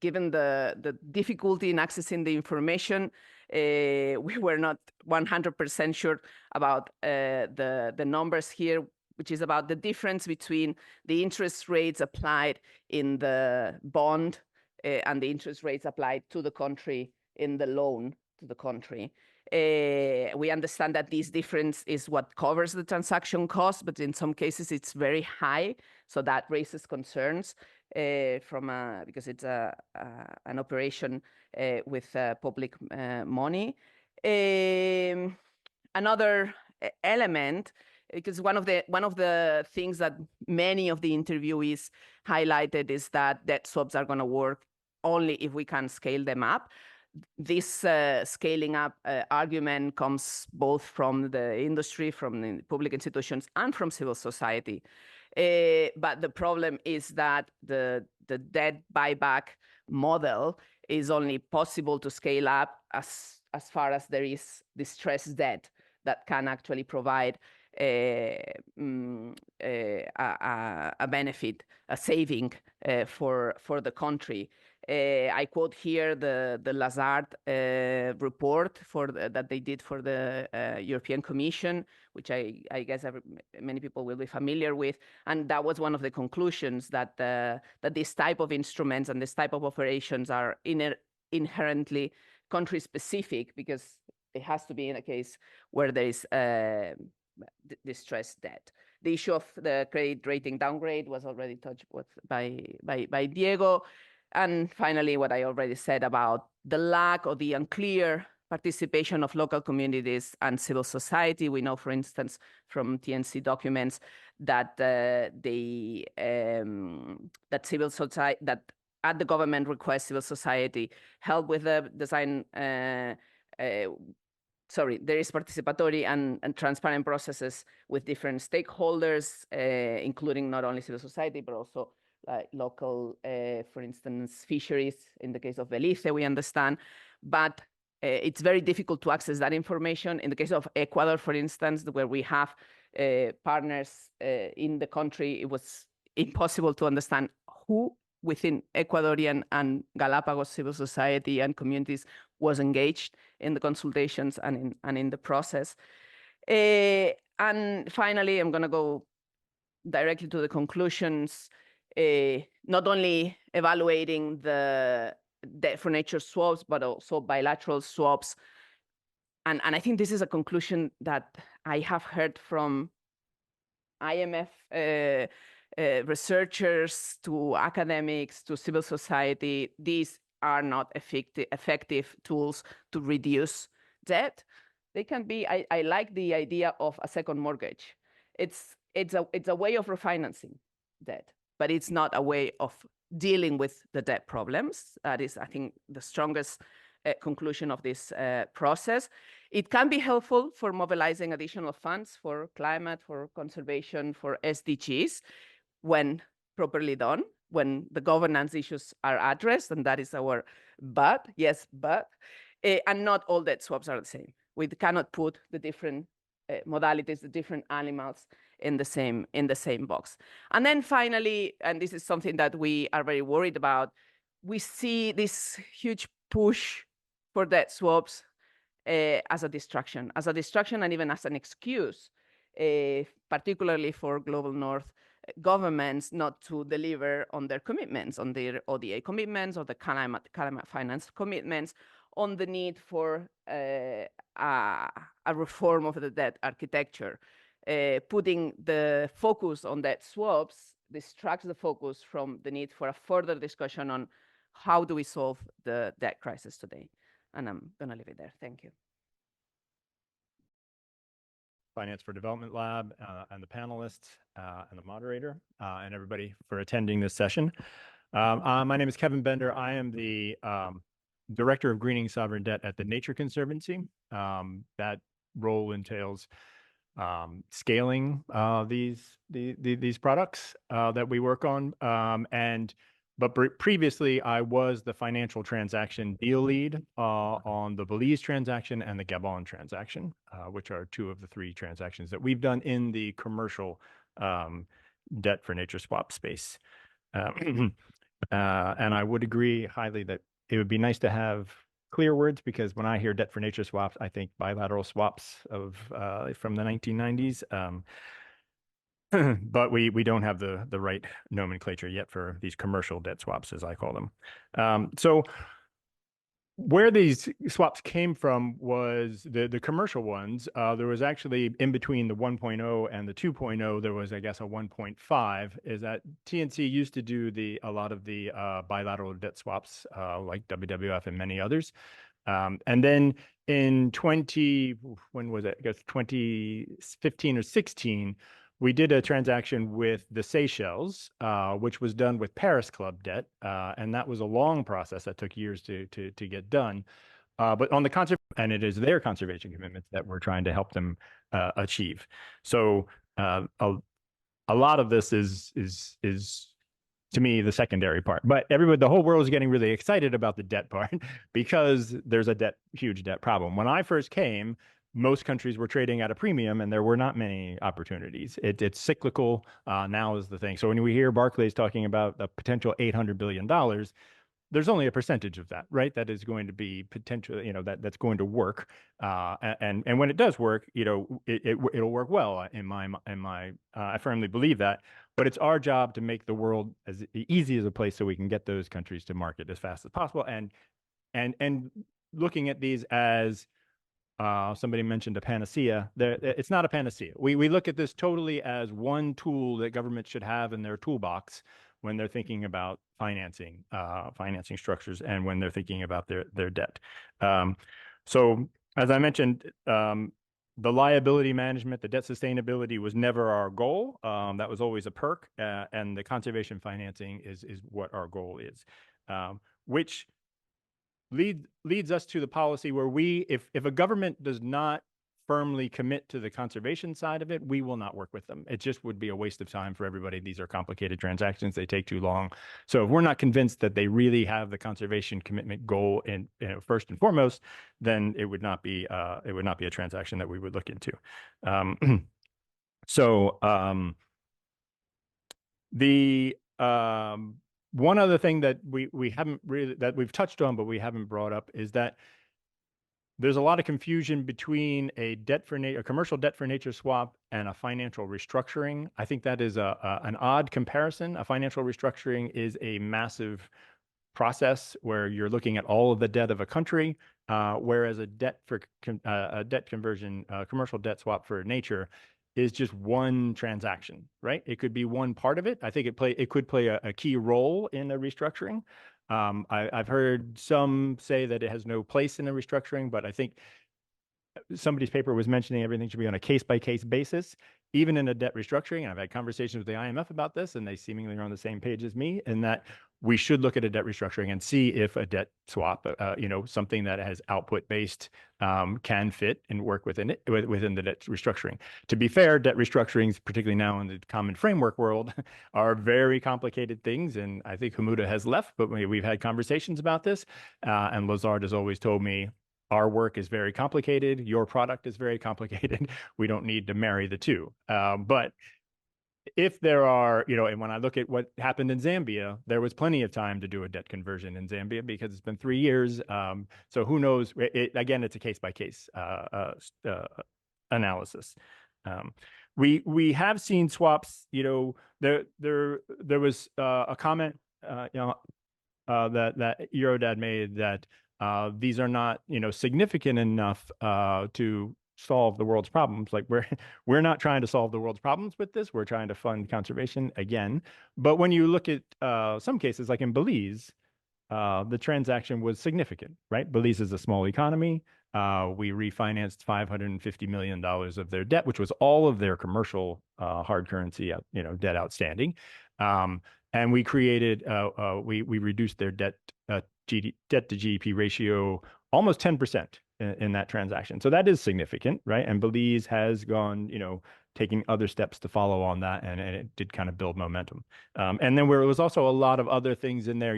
given the difficulty in accessing the information, we were not 100% sure about the numbers here, which is about the difference between the interest rates applied in the bond and the interest rates applied to the country in the loan to the country. We understand that this difference is what covers the transaction cost, but in some cases it's very high. So that raises concerns because it's an operation with public money. Another element, because one of the things that many of the interviewees highlighted is that debt swaps are going to work only if we can scale them up. This scaling up argument comes both from the industry, from the public institutions, and from civil society. But the problem is that the debt buyback model is only possible to scale up as far as there is distressed debt that can actually provide a benefit, a saving for the country. I quote here the Lazard report that they did for the European Commission, which I guess many people will be familiar with. And that was one of the conclusions, that this type of instruments and this type of operations are inherently country-specific, because it has to be in a case where there is distressed debt. The issue of the credit rating downgrade was already touched by Diego. And finally, what I already said about the lack or the unclear participation of local communities and civil society. We know, for instance, from TNC documents that that civil society, that at the government request, civil society help with the design. There is participatory and transparent processes with different stakeholders, including not only civil society, but also local, for instance, fisheries. In the case of Belize, we understand, but it's very difficult to access that information. In the case of Ecuador, for instance, where we have partners in the country, it was impossible to understand who within Ecuadorian and Galapagos civil society and communities was engaged in the consultations and in the process. And finally, I'm going to go directly to the conclusions. Not only evaluating the debt for nature swaps, but also bilateral swaps. And I think this is a conclusion that I have heard from IMF researchers to academics to civil society, these are not effective tools to reduce debt. They can be, I like the idea of a second mortgage. It's a way of refinancing debt, but it's not a way of dealing with the debt problems. That is, I think, the strongest conclusion of this process. It can be helpful for mobilizing additional funds for climate, for conservation, for SDGs, when properly done, when the governance issues are addressed, and that is our but, yes, but, and not all debt swaps are the same. We cannot put the different modalities, the different animals in the same box. And then finally, and this is something that we are very worried about, we see this huge push for debt swaps as a distraction and even as an excuse, particularly for global north governments not to deliver on their commitments, on their ODA commitments or the climate finance commitments, on the need for a reform of the debt architecture. Putting the focus on debt swaps distracts the focus from the need for a further discussion on how do we solve the debt crisis today. And I'm going to leave it there. Thank you. Finance for Development Lab and the panelists and the moderator and everybody for attending this session. My name is Kevin Bender. I am the Director of Greening Sovereign Debt at the Nature Conservancy. That role entails scaling these products that we work on. But previously, I was the financial transaction deal lead on the Belize transaction and the Gabon transaction, which are two of the three transactions that we've done in the commercial debt for nature swap space. And I would agree highly that it would be nice to have clear words, because when I hear debt for nature swaps, I think bilateral swaps from the 1990s. But we don't have the right nomenclature yet for these commercial debt swaps, as I call them. So where these swaps came from was the commercial ones. There was actually, in between the 1.0 and the 2.0, there was, I guess, a 1.5, is that TNC used to do a lot of the bilateral debt swaps, like WWF and many others. And then in when was it? I guess 2015 or 16, we did a transaction with the Seychelles, which was done with Paris Club debt, and that was a long process that took years to get done. But on the and it is their conservation commitments that we're trying to help them achieve. So a lot of this is to me the secondary part. But the whole world is getting really excited about the debt part because there's a huge debt problem. When I first came, most countries were trading at a premium, and there were not many opportunities. It's cyclical. Now is the thing. So when we hear Barclays talking about the potential $800 billion, there's only a percentage of that, right? That is going to be potential, that's going to work. And when it does work, it'll work well I firmly believe that. But it's our job to make the world as easy as a place so we can get those countries to market as fast as possible. And looking at these as somebody mentioned a panacea. It's not a panacea. We look at this totally as one tool that governments should have in their toolbox when they're thinking about financing structures and when they're thinking about their debt. So as I mentioned, the liability management, the debt sustainability was never our goal. That was always a perk, and the conservation financing is what our goal is, which leads us to the policy where if a government does not firmly commit to the conservation side of it, we will not work with them. It just would be a waste of time for everybody. These are complicated transactions. They take too long. So if we're not convinced that they really have the conservation commitment goal in first and foremost, then it would not be a transaction that we would look into. One other thing that we've touched on, but we haven't brought up, is that there's a lot of confusion between a commercial debt for nature swap and a financial restructuring. I think that is an odd comparison. A financial restructuring is a massive process where you're looking at all of the debt of a country, whereas a commercial debt swap for nature is just one transaction, right? It could be one part of it. I think it could play a key role in a restructuring. I've heard some say that it has no place in a restructuring, but I think somebody's paper was mentioning everything should be on a case-by-case basis, even in a debt restructuring. And I've had conversations with the IMF about this, and they seemingly are on the same page as me, in that we should look at a debt restructuring and see if a debt swap, something that has output-based, can fit and work within the debt restructuring. To be fair, debt restructurings, particularly now in the common framework world, are very complicated things. And I think Hamuda has left, but we've had conversations about this. And Lazard has always told me, our work is very complicated. Your product is very complicated. We don't need to marry the two. But if there are, and when I look at what happened in Zambia, there was plenty of time to do a debt conversion in Zambia because it's been 3 years. So who knows? Again, it's a case-by-case analysis. We have seen swaps. There was a comment that Eurodad made that these are not, significant enough to solve the world's problems. Like we're not trying to solve the world's problems with this. We're trying to fund conservation again. But when you look at some cases, like in Belize, the transaction was significant, right? Belize is a small economy. We refinanced $550 million of their debt, which was all of their commercial hard currency, debt outstanding. And we created, we reduced their debt to GDP ratio almost 10% in that transaction. So that is significant, right? And Belize has gone, taking other steps to follow on that, and it did kind of build momentum. And then there was also a lot of other things in there.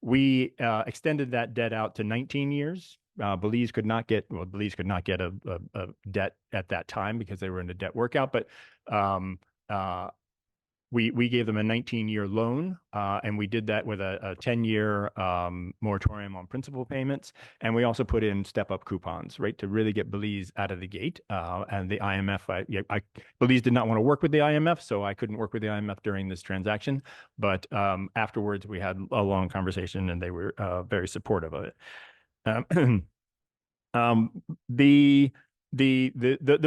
We extended that debt out to 19 years. Belize could not get a debt at that time because they were in a debt workout, but we gave them a 19-year loan, and we did that with a 10-year moratorium on principal payments. And we also put in step-up coupons, right, to really get Belize out of the gate. And the IMF, Belize did not want to work with the IMF, so I couldn't work with the IMF during this transaction. But afterwards, we had a long conversation, and they were very supportive of it. The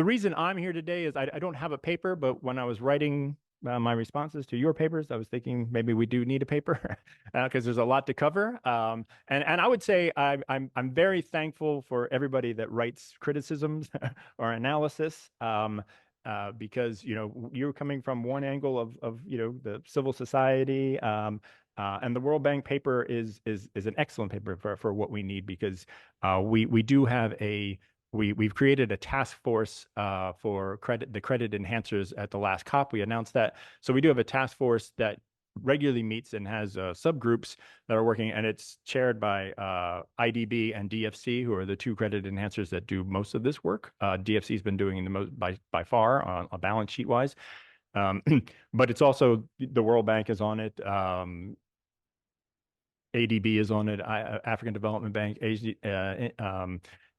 reason I'm here today is I don't have a paper, but when I was writing my responses to your papers, I was thinking maybe we do need a paper because there's a lot to cover. And I would say I'm very thankful for everybody that writes criticisms or analysis, because you're coming from one angle of the civil society, and the World Bank paper is an excellent paper for what we need, because we do have we've created a task force for the credit enhancers at the last COP. We announced that. So we do have a task force that regularly meets and has subgroups that are working, and it's chaired by IDB and DFC, who are the two credit enhancers that do most of this work. DFC has been doing the most by far on a balance sheet wise. But it's also the World Bank is on it. ADB is on it, African Development Bank,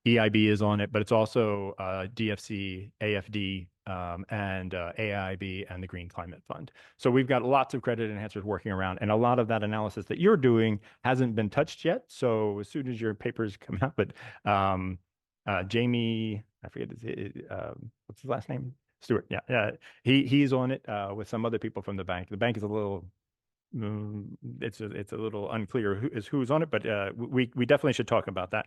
EIB is on it, but it's also DFC, AFD, and AIB and the Green Climate Fund. So we've got lots of credit enhancers working around, and a lot of that analysis that you're doing hasn't been touched yet. So as soon as your papers come out, but Jamie, I forget what's his last name? Stewart. Yeah, he's on it with some other people from the bank. The bank is a little. It's a little unclear who's on it, but we definitely should talk about that.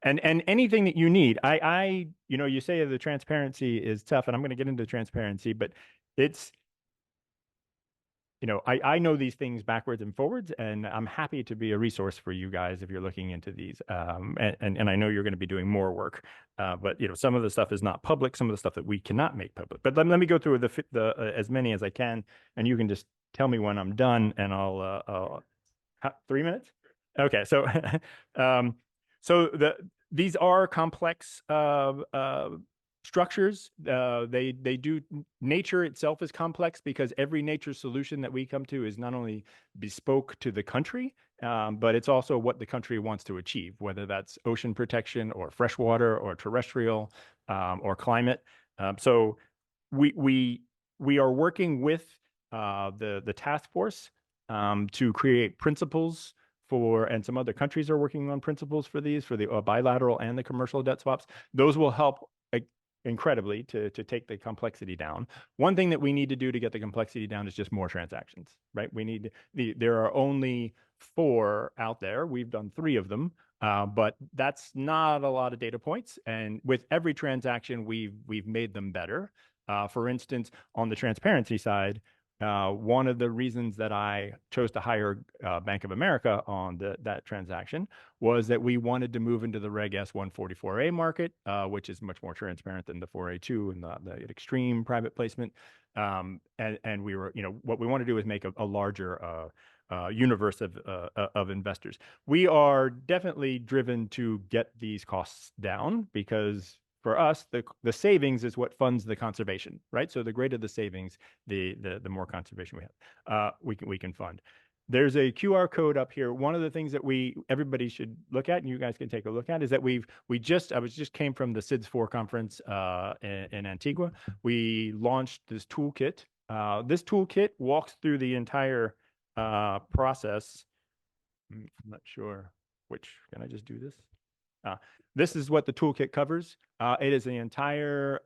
And anything that you need, you say the transparency is tough, and I'm going to get into transparency, but it's, I know these things backwards and forwards, and I'm happy to be a resource for you guys if you're looking into these. And I know you're going to be doing more work, but some of the stuff is not public, some of the stuff that we cannot make public. But let me go through the as many as I can, and you can just tell me when I'm done, and I'll 3 minutes. Okay, so these are complex structures. Nature itself is complex because every nature solution that we come to is not only bespoke to the country, but it's also what the country wants to achieve, whether that's ocean protection or freshwater or terrestrial or climate. So we are working with the task force to create principles and some other countries are working on principles for these, for the bilateral and the commercial debt swaps. Those will help incredibly to take the complexity down. One thing that we need to do to get the complexity down is just more transactions, right? We need there are only 4 out there. We've done 3 of them, but that's not a lot of data points. And with every transaction, we've made them better. For instance, on the transparency side, one of the reasons that I chose to hire Bank of America on that transaction was that we wanted to move into the Reg S 144A market, which is much more transparent than the 4A2 and the extreme private placement. And we were, what we want to do is make a larger universe of investors. We are definitely driven to get these costs down because for us, the savings is what funds the conservation, right? So the greater the savings, the more conservation we have, we can fund. There's a QR code up here. One of the things that everybody should look at, and you guys can take a look at, is that I just came from the SIDS4 conference in Antigua. We launched this toolkit. This toolkit walks through the entire process. I'm not sure which. Can I just do this? This is what the toolkit covers. It is the entire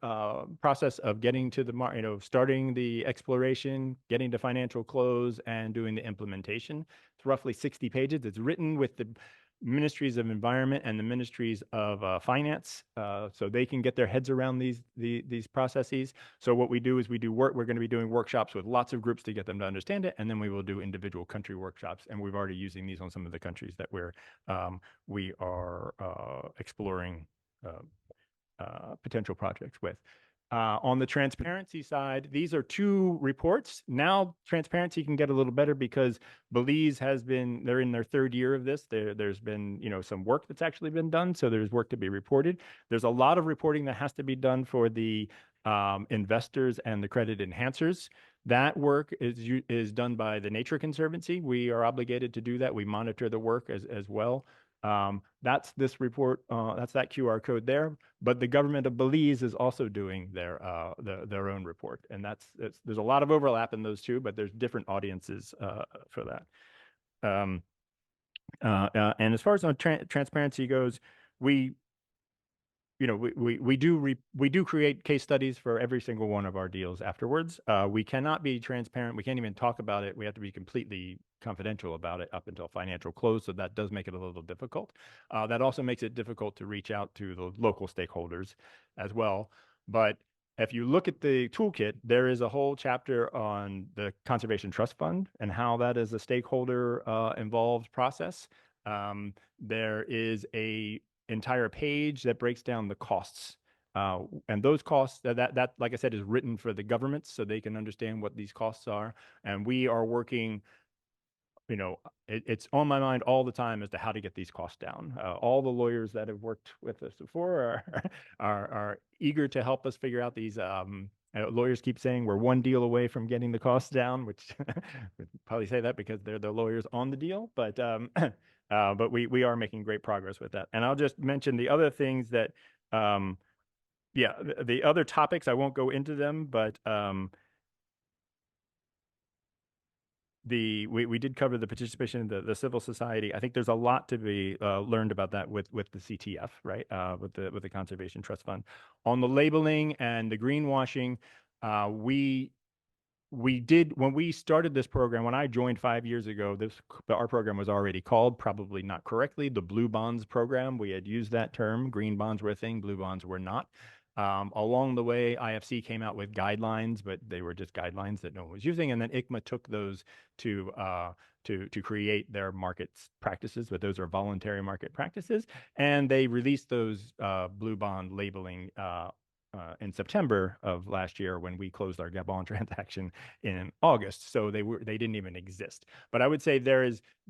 process of getting to the starting the exploration, getting to financial close, and doing the implementation. It's roughly 60 pages. It's written with the ministries of environment and the ministries of finance, so they can get their heads around these processes. So what we do is we do work. We're going to be doing workshops with lots of groups to get them to understand it, and then we will do individual country workshops. And we've already using these on some of the countries that we are exploring potential projects with. On the transparency side, these are 2 reports. Now transparency can get a little better because Belize they're in their 3rd year of this. There's been, some work that's actually been done. So there's work to be reported. There's a lot of reporting that has to be done for the investors and the credit enhancers. That work is done by the Nature Conservancy. We are obligated to do that. We monitor the work as well. That's this report. That's that QR code there. But the government of Belize is also doing their own report, and there's a lot of overlap in those 2, but there's different audiences for that. And as far as transparency goes, we do create case studies for every single one of our deals afterwards. We cannot be transparent. We can't even talk about it. We have to be completely confidential about it up until financial close. So that does make it a little difficult. That also makes it difficult to reach out to the local stakeholders as well. But if you look at the toolkit, there is a whole chapter on the Conservation Trust Fund and how that is a stakeholder involved process. There is a entire page that breaks down the costs. And those costs, that, like I said, is written for the governments so they can understand what these costs are. And we are working, it's on my mind all the time as to how to get these costs down. All the lawyers that have worked with us before are eager to help us figure out these. Lawyers keep saying we're one deal away from getting the costs down, which probably say that because they're the lawyers on the deal. But we are making great progress with that. And I'll just mention the other things that, the other topics, I won't go into them, but we did cover the participation in the civil society. I think there's a lot to be learned about that with the CTF, right? With the Conservation Trust Fund. On the labeling and the greenwashing, we did, when we started this program, when I joined 5 years ago, our program was already called, probably not correctly, the Blue Bonds Program. We had used that term. Green bonds were a thing, blue bonds were not. Along the way, IFC came out with guidelines, but they were just guidelines that no one was using. And then ICMA took those to create their market practices, but those are voluntary market practices. And they released those blue bond labeling in September of last year when we closed our Gabon transaction in August. So they didn't even exist. But I would say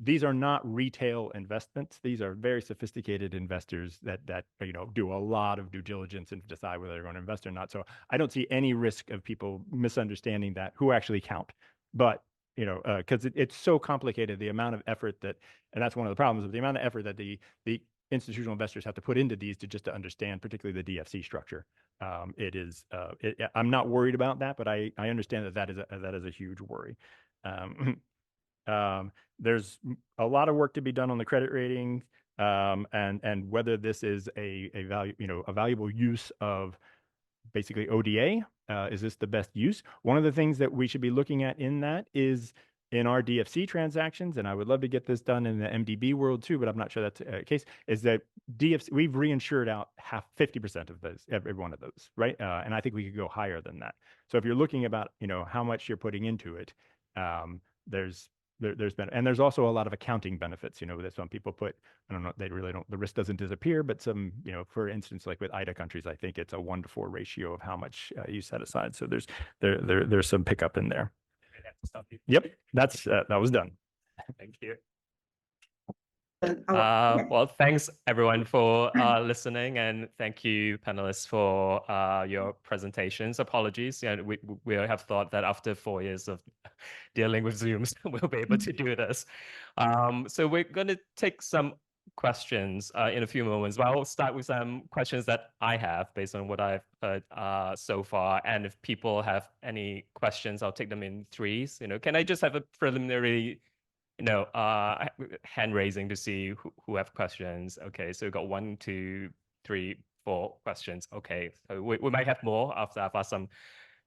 these are not retail investments. These are very sophisticated investors that do a lot of due diligence and decide whether they're going to invest or not. So I don't see any risk of people misunderstanding that, who actually count. But because it's so complicated, the amount of effort and that's one of the problems of the amount of effort that the institutional investors have to put into these to understand, particularly the DFC structure. I'm not worried about that, but I understand that is a huge worry. There's a lot of work to be done on the credit rating, and whether this is a valuable use of basically ODA. Is this the best use? One of the things that we should be looking at in that is in our DFC transactions, and I would love to get this done in the MDB world too, but I'm not sure that's the case, is that DFC, we've reinsured out 50% of those, every one of those, right? And I think we could go higher than that. So if you're looking about, how much you're putting into it, there's and there's also a lot of accounting benefits, that some people put, I don't know, they really don't, the risk doesn't disappear, but some, for instance, like with IDA countries, I think it's a 1-to-4 ratio of how much you set aside. So there's some pickup in there. Yep, that was done. Thank you. Yeah. Well, thanks everyone for listening, and thank you panelists for your presentations. Apologies, we have thought that after 4 years of dealing with Zooms, we'll be able to do this. So we're going to take some questions in a few moments, but I'll start with some questions that I have based on what I've heard so far. And if people have any questions, I'll take them in threes. Can I just have a preliminary hand raising to see who have questions? Okay, so we've got 1, 2, 3, 4 questions. Okay, so we might have more after I've asked some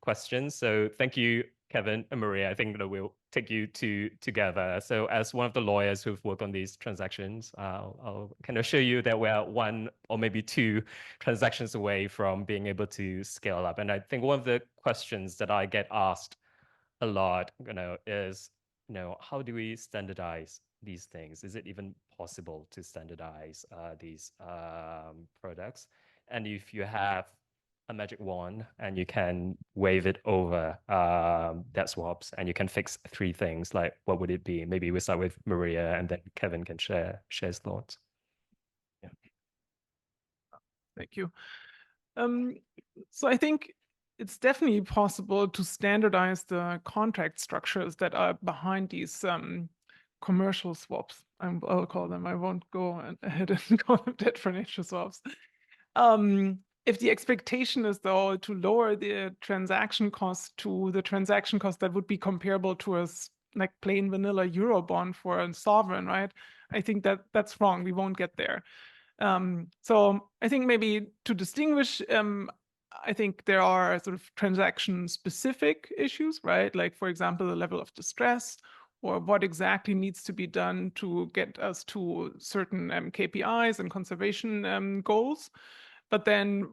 questions. So thank you, Kevin and Maria. I think that we'll take you two together. So as one of the lawyers who've worked on these transactions, I'll kind of show you that we're 1 or maybe 2 transactions away from being able to scale up. And I think one of the questions that I get asked a lot, is, how do we standardize these things? Is it even possible to standardize these products? And if you have a magic wand and you can wave it over debt swaps and you can fix 3 things, like what would it be? Maybe we start with Maria and then Kevin can share his thoughts. Yeah. Thank you. So I think it's definitely possible to standardize the contract structures that are behind these commercial swaps. I'll call them. I won't go ahead and call them debt financial swaps. If the expectation is, though, to lower the transaction cost to the transaction cost that would be comparable to a like plain vanilla Eurobond for a sovereign, right? I think that's wrong. We won't get there. So I think maybe to distinguish, I think there are sort of transaction-specific issues, right? Like, for example, the level of distress, or what exactly needs to be done to get us to certain KPIs and conservation goals. But then,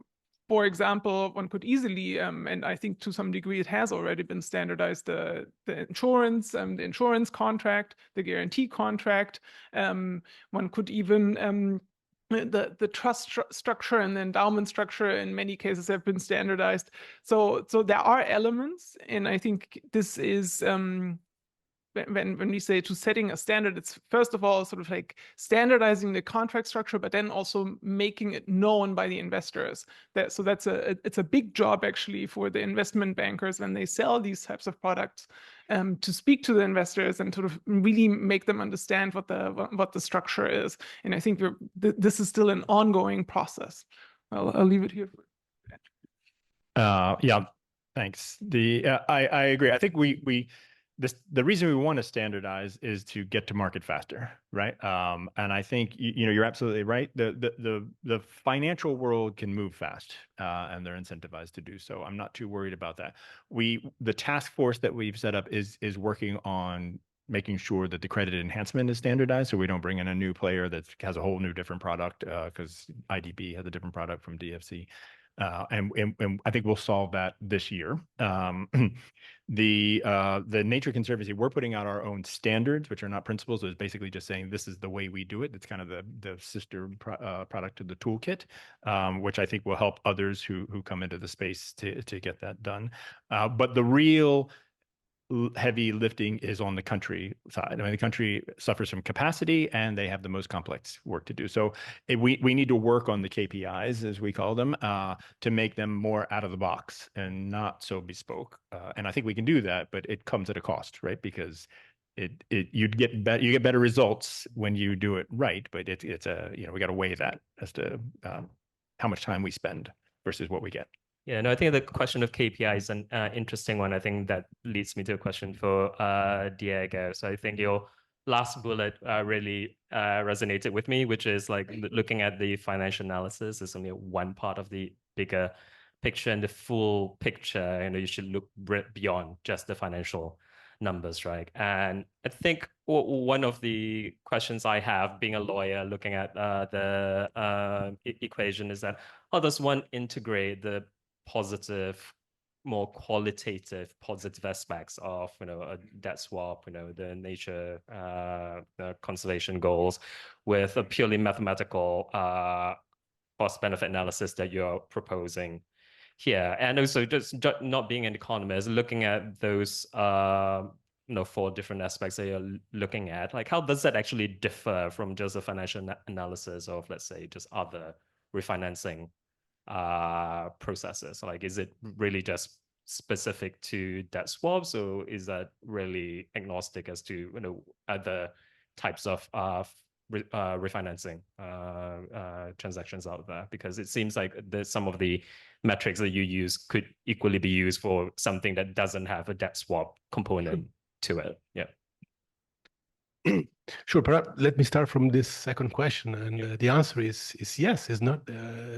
for example, one could easily, and I think to some degree it has already been standardized, the insurance contract, the guarantee contract. One could even the trust structure and the endowment structure in many cases have been standardized. So there are elements, and I think this is when we say to setting a standard, it's first of all sort of like standardizing the contract structure, but then also making it known by the investors. So it's a big job actually for the investment bankers when they sell these types of products, to speak to the investors and sort of really make them understand what the structure is. And I think this is still an ongoing process. I'll leave it here. Yeah, thanks. I agree. I think the reason we want to standardize is to get to market faster, right? And I think you're absolutely right. The financial world can move fast, and they're incentivized to do so. I'm not too worried about that. The task force that we've set up is working on making sure that the credit enhancement is standardized, so we don't bring in a new player that has a whole new different product, because IDB has a different product from DFC. And I think we'll solve that this year. The Nature Conservancy, we're putting out our own standards, which are not principles. So it's basically just saying this is the way we do it. It's kind of the sister product to the toolkit, which I think will help others who come into the space to get that done. But the real heavy lifting is on the country side. I mean, the country suffers from capacity and they have the most complex work to do. So we need to work on the KPIs, as we call them, to make them more out of the box and not so bespoke. And I think we can do that, but it comes at a cost, right? Because you get better results when you do it right, but we got to weigh that as to how much time we spend versus what we get. Yeah, no, I think the question of KPI is an interesting one. I think that leads me to a question for Diego. So I think your last bullet really resonated with me, which is like looking at the financial analysis is only one part of the bigger picture and the full picture, you should look beyond just the financial numbers, right? And I think one of the questions I have, being a lawyer, looking at the equation, is that how does one integrate the positive, more qualitative positive aspects of a debt swap, the nature the conservation goals, with a purely mathematical cost benefit analysis that you're proposing here? And also, just not being an economist, looking at those 4 different aspects that you're looking at, like how does that actually differ from just a financial analysis of, let's say, just other refinancing processes? Like, is it really just specific to debt swaps, or is that really agnostic as to other types of refinancing transactions out there? Because it seems like some of the metrics that you use could equally be used for something that doesn't have a debt swap component to it. Yeah. Sure. Perhaps let me start from this second question, and the answer is yes. It's not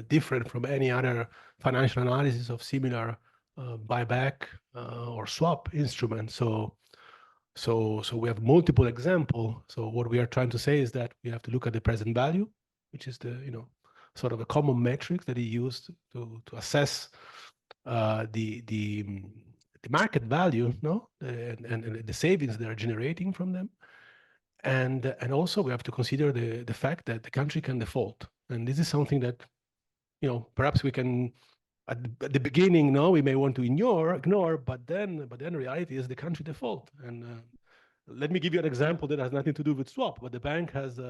different from any other financial analysis of similar buyback or swap instrument. So we have multiple examples. So what we are trying to say is that we have to look at the present value, which is the sort of a common metric that is used to assess the market value, and the savings they are generating from them. And also we have to consider the fact that the country can default. And this is something that, perhaps we can, at the beginning, we may want to ignore, but then reality is the country default. And let me give you an example that has nothing to do with swap, but the bank has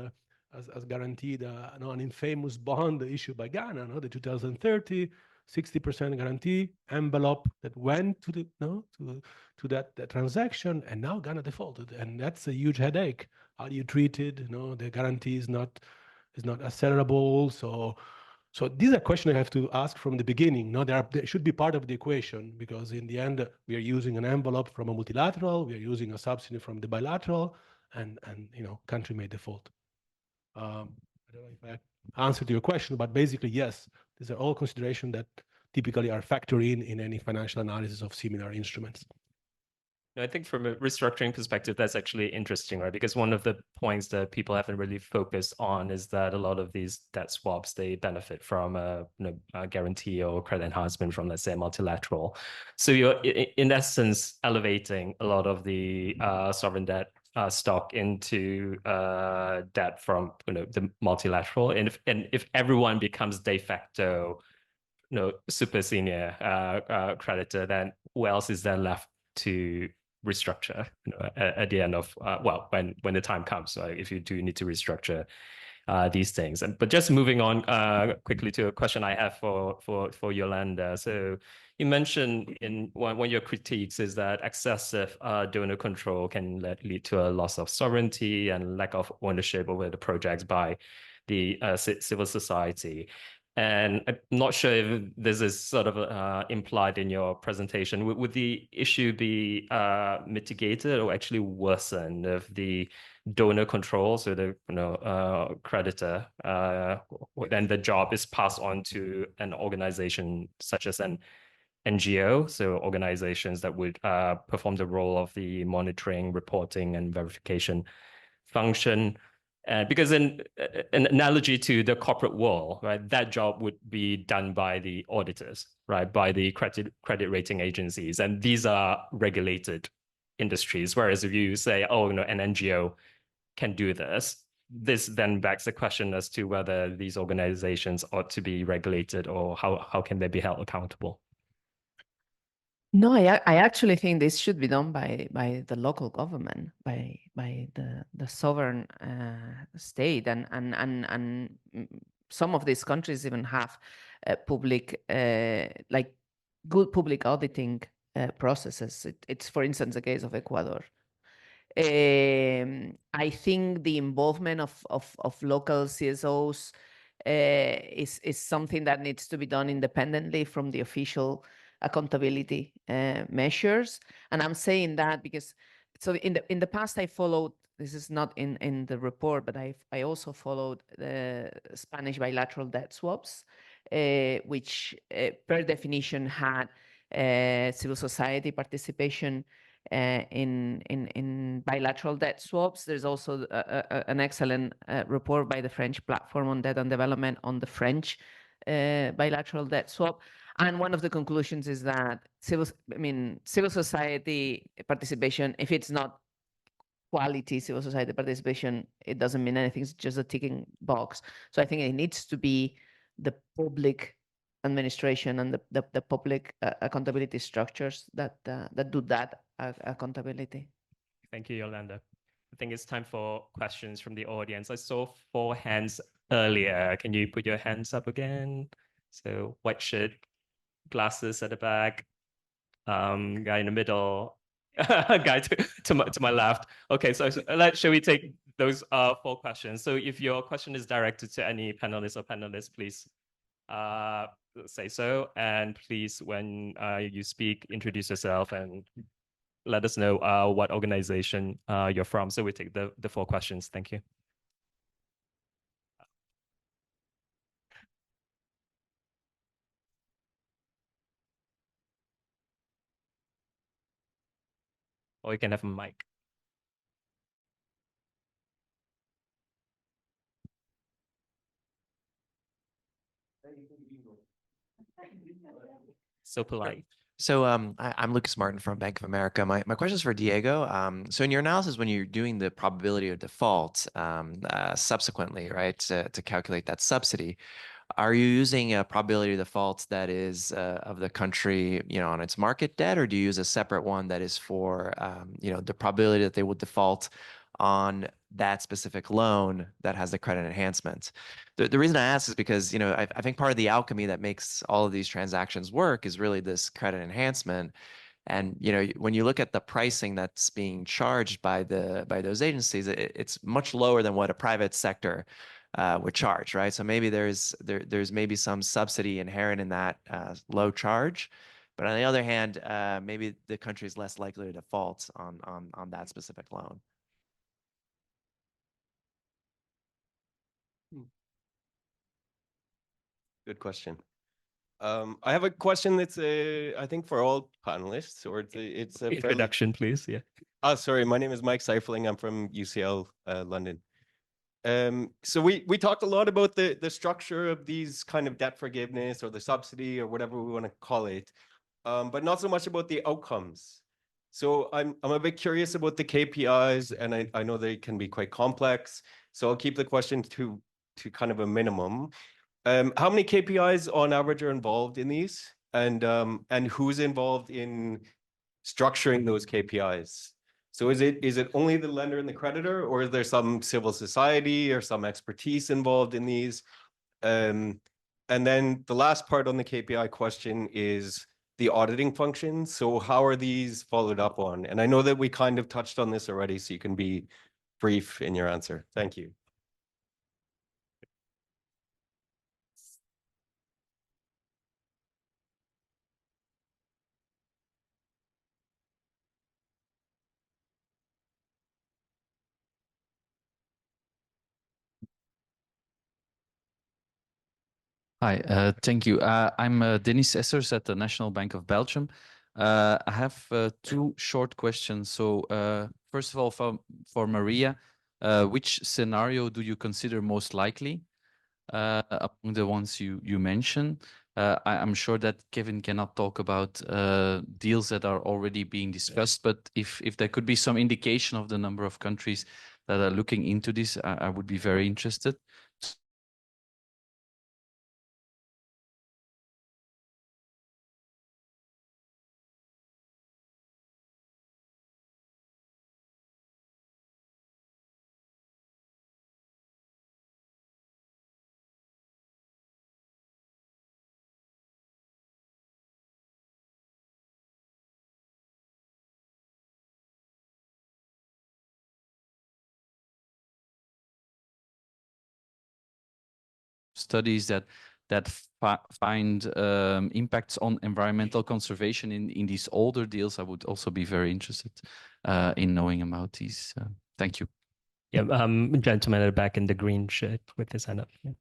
guaranteed an infamous bond issued by Ghana, the 2030 60% guarantee envelope that went to the to that transaction, and now Ghana defaulted, and that's a huge headache. How do you treat it? The guarantee is not accelerable. So these are questions I have to ask from the beginning. They should be part of the equation, because in the end we are using an envelope from a multilateral, we are using a subsidy from the bilateral, and country may default. I don't know if I answered your question, but basically yes, these are all considerations that typically are factored in any financial analysis of similar instruments. I think from a restructuring perspective, that's actually interesting, right? Because one of the points that people haven't really focused on is that a lot of these debt swaps, they benefit from a guarantee or credit enhancement from, let's say, multilateral. So you're in essence elevating a lot of the sovereign debt stock into debt from the multilateral, and if everyone becomes de facto super senior creditor, then who else is there left to restructure at the end of when the time comes, right? If you do need to restructure these things. But just moving on quickly to a question I have for Iolanda. So you mentioned in one of your critiques is that excessive donor control can lead to a loss of sovereignty and lack of ownership over the projects by the civil society. And I'm not sure if this is sort of implied in your presentation. Would the issue be mitigated or actually worsened if the donor control, so the creditor, then the job is passed on to an organization such as an NGO, so organizations that would perform the role of the monitoring, reporting, and verification function? Because in an analogy to the corporate world, right, that job would be done by the auditors, right, by the credit rating agencies, and these are regulated industries. Whereas if you say, an NGO can do this, this then begs the question as to whether these organizations ought to be regulated, or how can they be held accountable? No, I actually think this should be done by the local government, by the sovereign state, and some of these countries even have public like good public auditing processes. It's, for instance, the case of Ecuador. I think the involvement of local CSOs is something that needs to be done independently from the official accountability measures. And I'm saying that because in the past I followed, this is not in the report, but I also followed the Spanish bilateral debt swaps, which per definition had civil society participation in bilateral debt swaps. There's also an excellent report by the French Platform on Debt and Development on the French bilateral debt swap. And one of the conclusions is that civil society participation, if it's not quality civil society participation, it doesn't mean anything. It's just a ticking box. So I think it needs to be the public administration and the public accountability structures that do that accountability. Thank you, Iolanda. I think it's time for questions from the audience. I saw 4 hands earlier. Can you put your hands up again? So white shirt, glasses at the back, guy in the middle, guy to my left. Okay, so shall we take those 4 questions? So if your question is directed to any panelist or panelist, please say so. And please, when you speak, introduce yourself and let us know what organization you're from. So we take the 4 questions. Thank you. Or you can have a mic. So polite. So I'm Lucas Martin from Bank of America. My question is for Diego. So in your analysis, when you're doing the probability of default subsequently, right, to calculate that subsidy, are you using a probability of default that is of the country, on its market debt, or do you use a separate one that is for, the probability that they would default on that specific loan that has the credit enhancement? The reason I ask is because, I think part of the alchemy that makes all of these transactions work is really this credit enhancement. And, when you look at the pricing that's being charged by those agencies, it's much lower than what a private sector would charge, right? So maybe there's maybe some subsidy inherent in that low charge. But on the other hand, maybe the country is less likely to default on that specific loan. Good question. I have a question that's I think for all panelists, or it's a introduction, please. Yeah. Oh, sorry. My name is Mike Seifling. I'm from UCL London. So we talked a lot about the structure of these kind of debt forgiveness or the subsidy or whatever we want to call it, but not so much about the outcomes. So I'm a bit curious about the KPIs, and I know they can be quite complex. So I'll keep the question to kind of a minimum. How many KPIs on average are involved in these, and who's involved in structuring those KPIs? So is it only the lender and the creditor, or is there some civil society or some expertise involved in these? And then the last part on the KPI question is the auditing function. So how are these followed up on? And I know that we kind of touched on this already, so you can be brief in your answer. Thank you. Hi, thank you. I'm Denis Essers at the National Bank of Belgium. I have 2 short questions. So first of all, for Maria, which scenario do you consider most likely among the ones you mentioned? I'm sure that Kevin cannot talk about deals that are already being discussed, but if there could be some indication of the number of countries that are looking into this, I would be very interested. Studies that find impacts on environmental conservation in these older deals. I would also be very interested in knowing about these. Thank you. Yeah, gentleman at the back in the green shirt with his hand up. Yeah.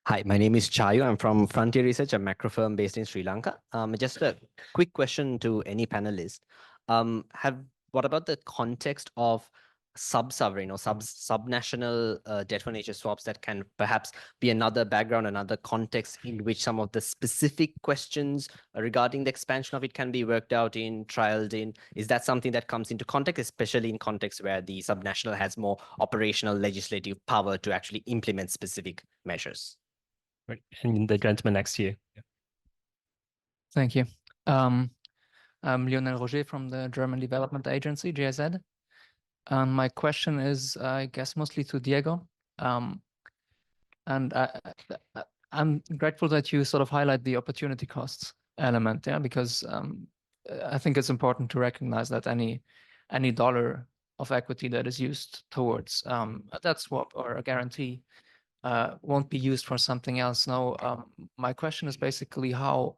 Hi, my name is Chayu. I'm from Frontier Research, a macro firm based in Sri Lanka. Just a quick question to any panelist. What about the context of sub-sovereign or subnational debt for nature swaps that can perhaps be another background, another context in which some of the specific questions regarding the expansion of it can be worked out in, trialed in? Is that something that comes into context, especially in context where the subnational has more operational legislative power to actually implement specific measures? Right. And the gentleman next to you. Yeah. Thank you. I'm Lionel Roger from the German Development Agency, GIZ. My question is, I guess, mostly to Diego. And I'm grateful that you sort of highlight the opportunity costs element, yeah, because I think it's important to recognize that any dollar of equity that is used towards a debt swap or a guarantee won't be used for something else. Now, my question is basically how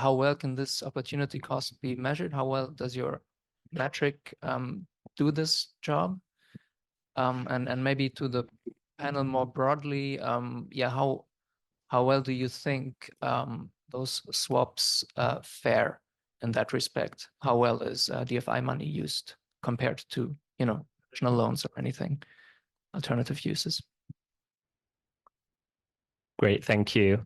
well can this opportunity cost be measured? How well does your metric do this job? And maybe to the panel more broadly, yeah, how well do you think those swaps fare in that respect? How well is DFI money used compared to, traditional loans or anything, alternative uses? Great, thank you.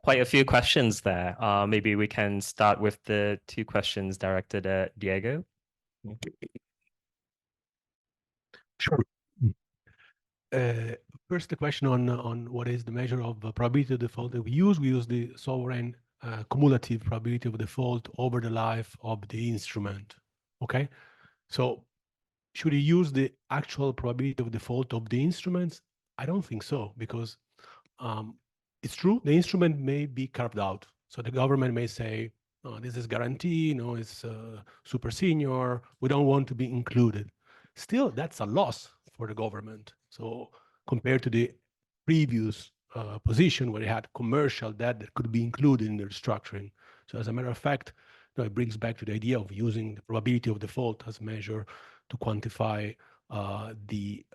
Quite a few questions there. Maybe we can start with the two questions directed at Diego. Sure. First, the question on what is the measure of probability of default that we use. We use the sovereign cumulative probability of default over the life of the instrument. Okay, so should you use the actual probability of default of the instruments? I don't think so, because it's true, the instrument may be carved out. So the government may say, oh, this is guarantee, it's super senior, we don't want to be included. Still, that's a loss for the government. So compared to the previous position where they had commercial debt that could be included in the restructuring. So as a matter of fact, it brings back to the idea of using the probability of default as a measure to quantify the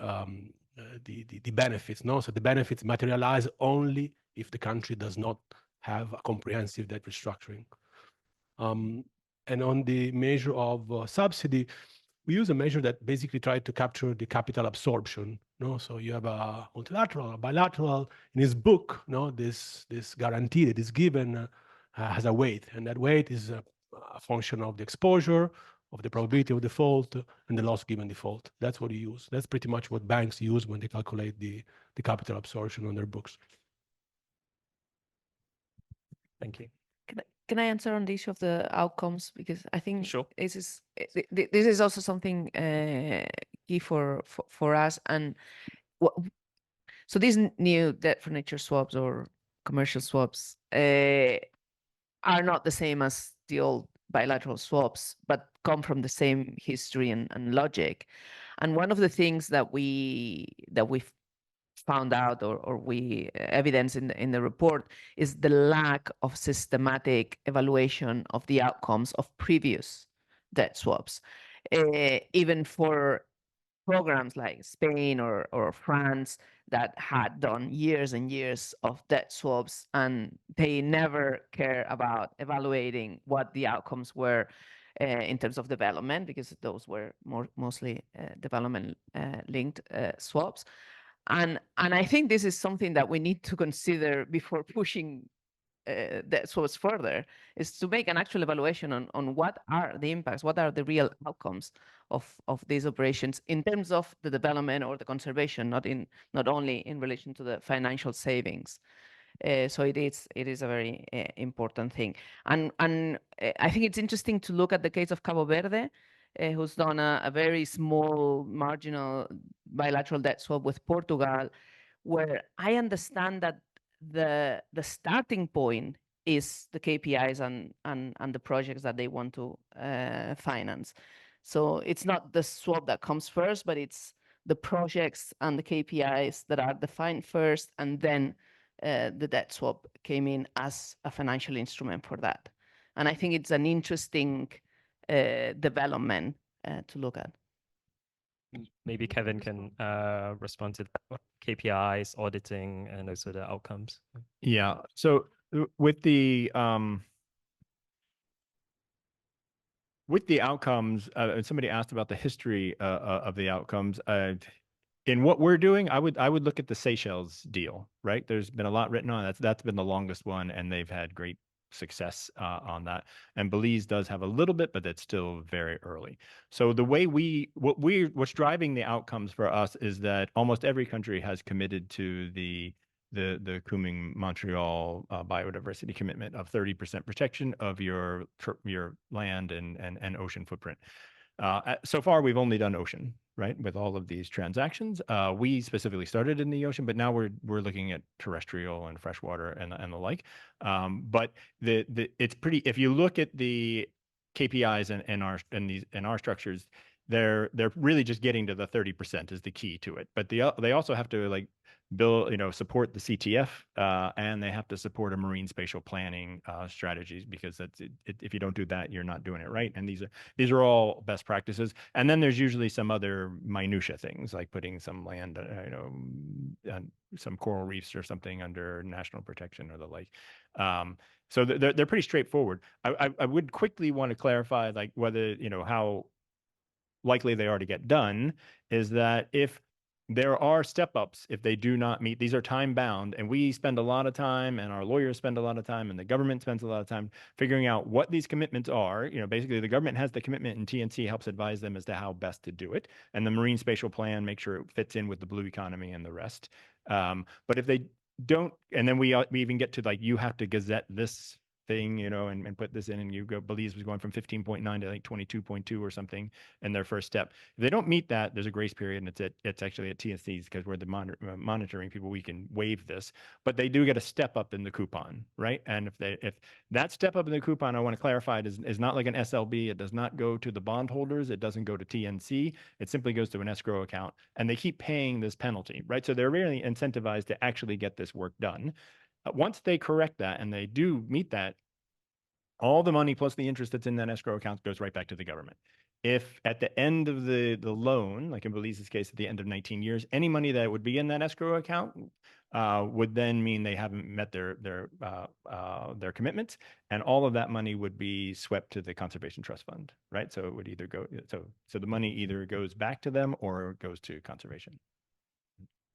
benefits. So the benefits materialize only if the country does not have a comprehensive debt restructuring. And on the measure of subsidy, we use a measure that basically tries to capture the capital absorption. So you have a multilateral, a bilateral. In his book, this guarantee that is given has a weight, and that weight is a function of the exposure, of the probability of default, and the loss given default. That's what you use. That's pretty much what banks use when they calculate the capital absorption on their books. Thank you. Can I answer on the issue of the outcomes? Because I think Sure. this is also something key for us. And so these new debt for nature swaps or commercial swaps are not the same as the old bilateral swaps, but come from the same history and logic. And one of the things that we found out or we evidence in the report is the lack of systematic evaluation of the outcomes of previous debt swaps. Even for programs like Spain or France that had done years and years of debt swaps, and they never care about evaluating what the outcomes were in terms of development, because those were mostly development linked swaps. And I think this is something that we need to consider before pushing debt swaps further, is to make an actual evaluation on what are the impacts, what are the real outcomes of these operations in terms of the development or the conservation, not only in relation to the financial savings. So it is a very important thing. And I think it's interesting to look at the case of Cabo Verde, who's done a very small marginal bilateral debt swap with Portugal, where I understand that the starting point is the KPIs and the projects that they want to finance. So it's not the swap that comes first, but it's the projects and the KPIs that are defined first, and then the debt swap came in as a financial instrument for that. And I think it's an interesting development to look at. maybe Kevin can respond to that. KPIs, auditing, and also the outcomes. Yeah. So with the outcomes, somebody asked about the history of the outcomes. In what we're doing, I would look at the Seychelles deal, right? There's been a lot written on it. That's been the longest one, and they've had great success on that. And Belize does have a little bit, but it's still very early. So the way what's driving the outcomes for us is that almost every country has committed to the Kunming Montreal biodiversity commitment of 30% protection of your land and ocean footprint. So far, we've only done ocean, right, with all of these transactions. We specifically started in the ocean, but now we're looking at terrestrial and freshwater and the like. But it's pretty. If you look at the KPIs in our structures, they're really just getting to the 30% is the key to it. But they also have to like support the CTF, and they have to support a marine spatial planning strategies, because if you don't do that, you're not doing it right. And these are all best practices. And then there's usually some other minutia things, like putting some land, some coral reefs or something under national protection or the like. So they're pretty straightforward. I would quickly want to clarify, like, whether how likely they are to get done is that if there are step-ups, if they do not meet, these are time-bound, and we spend a lot of time, and our lawyers spend a lot of time, and the government spends a lot of time figuring out what these commitments are. Basically, the government has the commitment, and TNC helps advise them as to how best to do it. And the Marine Spatial Plan, make sure it fits in with the blue economy and the rest. But if they don't, and then we even get to, like, you have to gazette this thing, and put this in, and Belize was going from 15.9 to like 22.2 or something in their first step. If they don't meet that, there's a grace period, and it's actually at TSCs, because we're the monitoring people, we can waive this, but they do get a step up in the coupon, right? And if that step up in the coupon, I want to clarify, it is not like an SLB. It does not go to the bondholders. It doesn't go to TNC. It simply goes to an escrow account, and they keep paying this penalty, right? So they're really incentivized to actually get this work done. Once they correct that and they do meet that, all the money plus the interest that's in that escrow account goes right back to the government. If at the end of the loan, like in Belize's case, at the end of 19 years, any money that would be in that escrow account would then mean they haven't met their commitments, and all of that money would be swept to the Conservation Trust Fund, right? So it would either go, so the money either goes back to them or goes to conservation.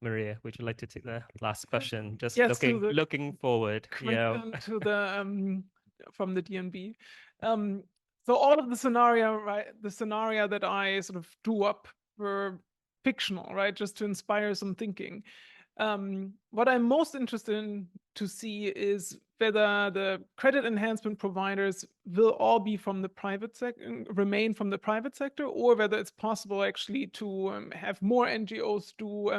Maria, would you like to take the last question? Just Yes, looking forward. To the from the DNB. So all of the scenario, right? The scenario that I sort of drew up were fictional, right? Just to inspire some thinking. What I'm most interested in to see is whether the credit enhancement providers will all be from the private sector, remain from the private sector, or whether it's possible actually to have more NGOs do,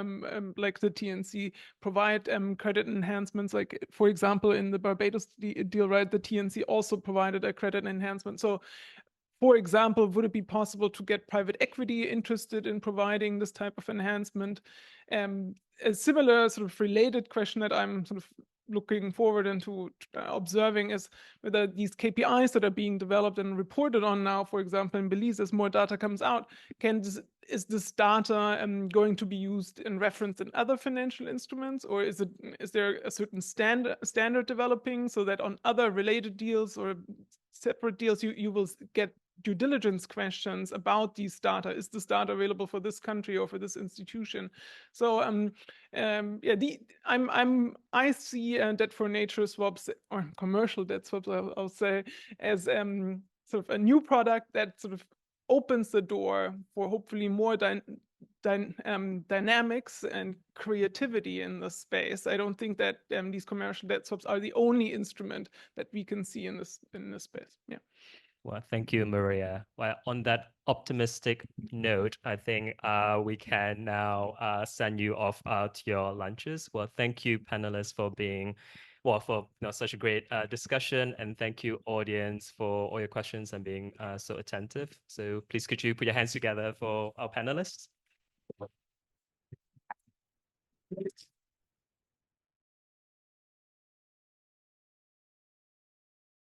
like the TNC, provide credit enhancements. Like, for example, in the Barbados deal, right, the TNC also provided a credit enhancement. So, for example, would it be possible to get private equity interested in providing this type of enhancement? A similar sort of related question that I'm sort of looking forward into observing is whether these KPIs that are being developed and reported on now, for example, in Belize, as more data comes out, is this data going to be used in reference in other financial instruments, or is there a certain standard developing so that on other related deals or separate deals you will get due diligence questions about these data? Is this data available for this country or for this institution? So I see debt for nature swaps, or commercial debt swaps, I'll say, as sort of a new product that sort of opens the door for hopefully more dynamics and creativity in the space. I don't think that these commercial debt swaps are the only instrument that we can see in this space. Yeah. Well, thank you, Maria. Well, on that optimistic note, I think we can now send you off to your lunches. Well, thank you, panelists, for being, for such a great discussion, and thank you, audience, for all your questions and being so attentive. So please, could you put your hands together for our panelists?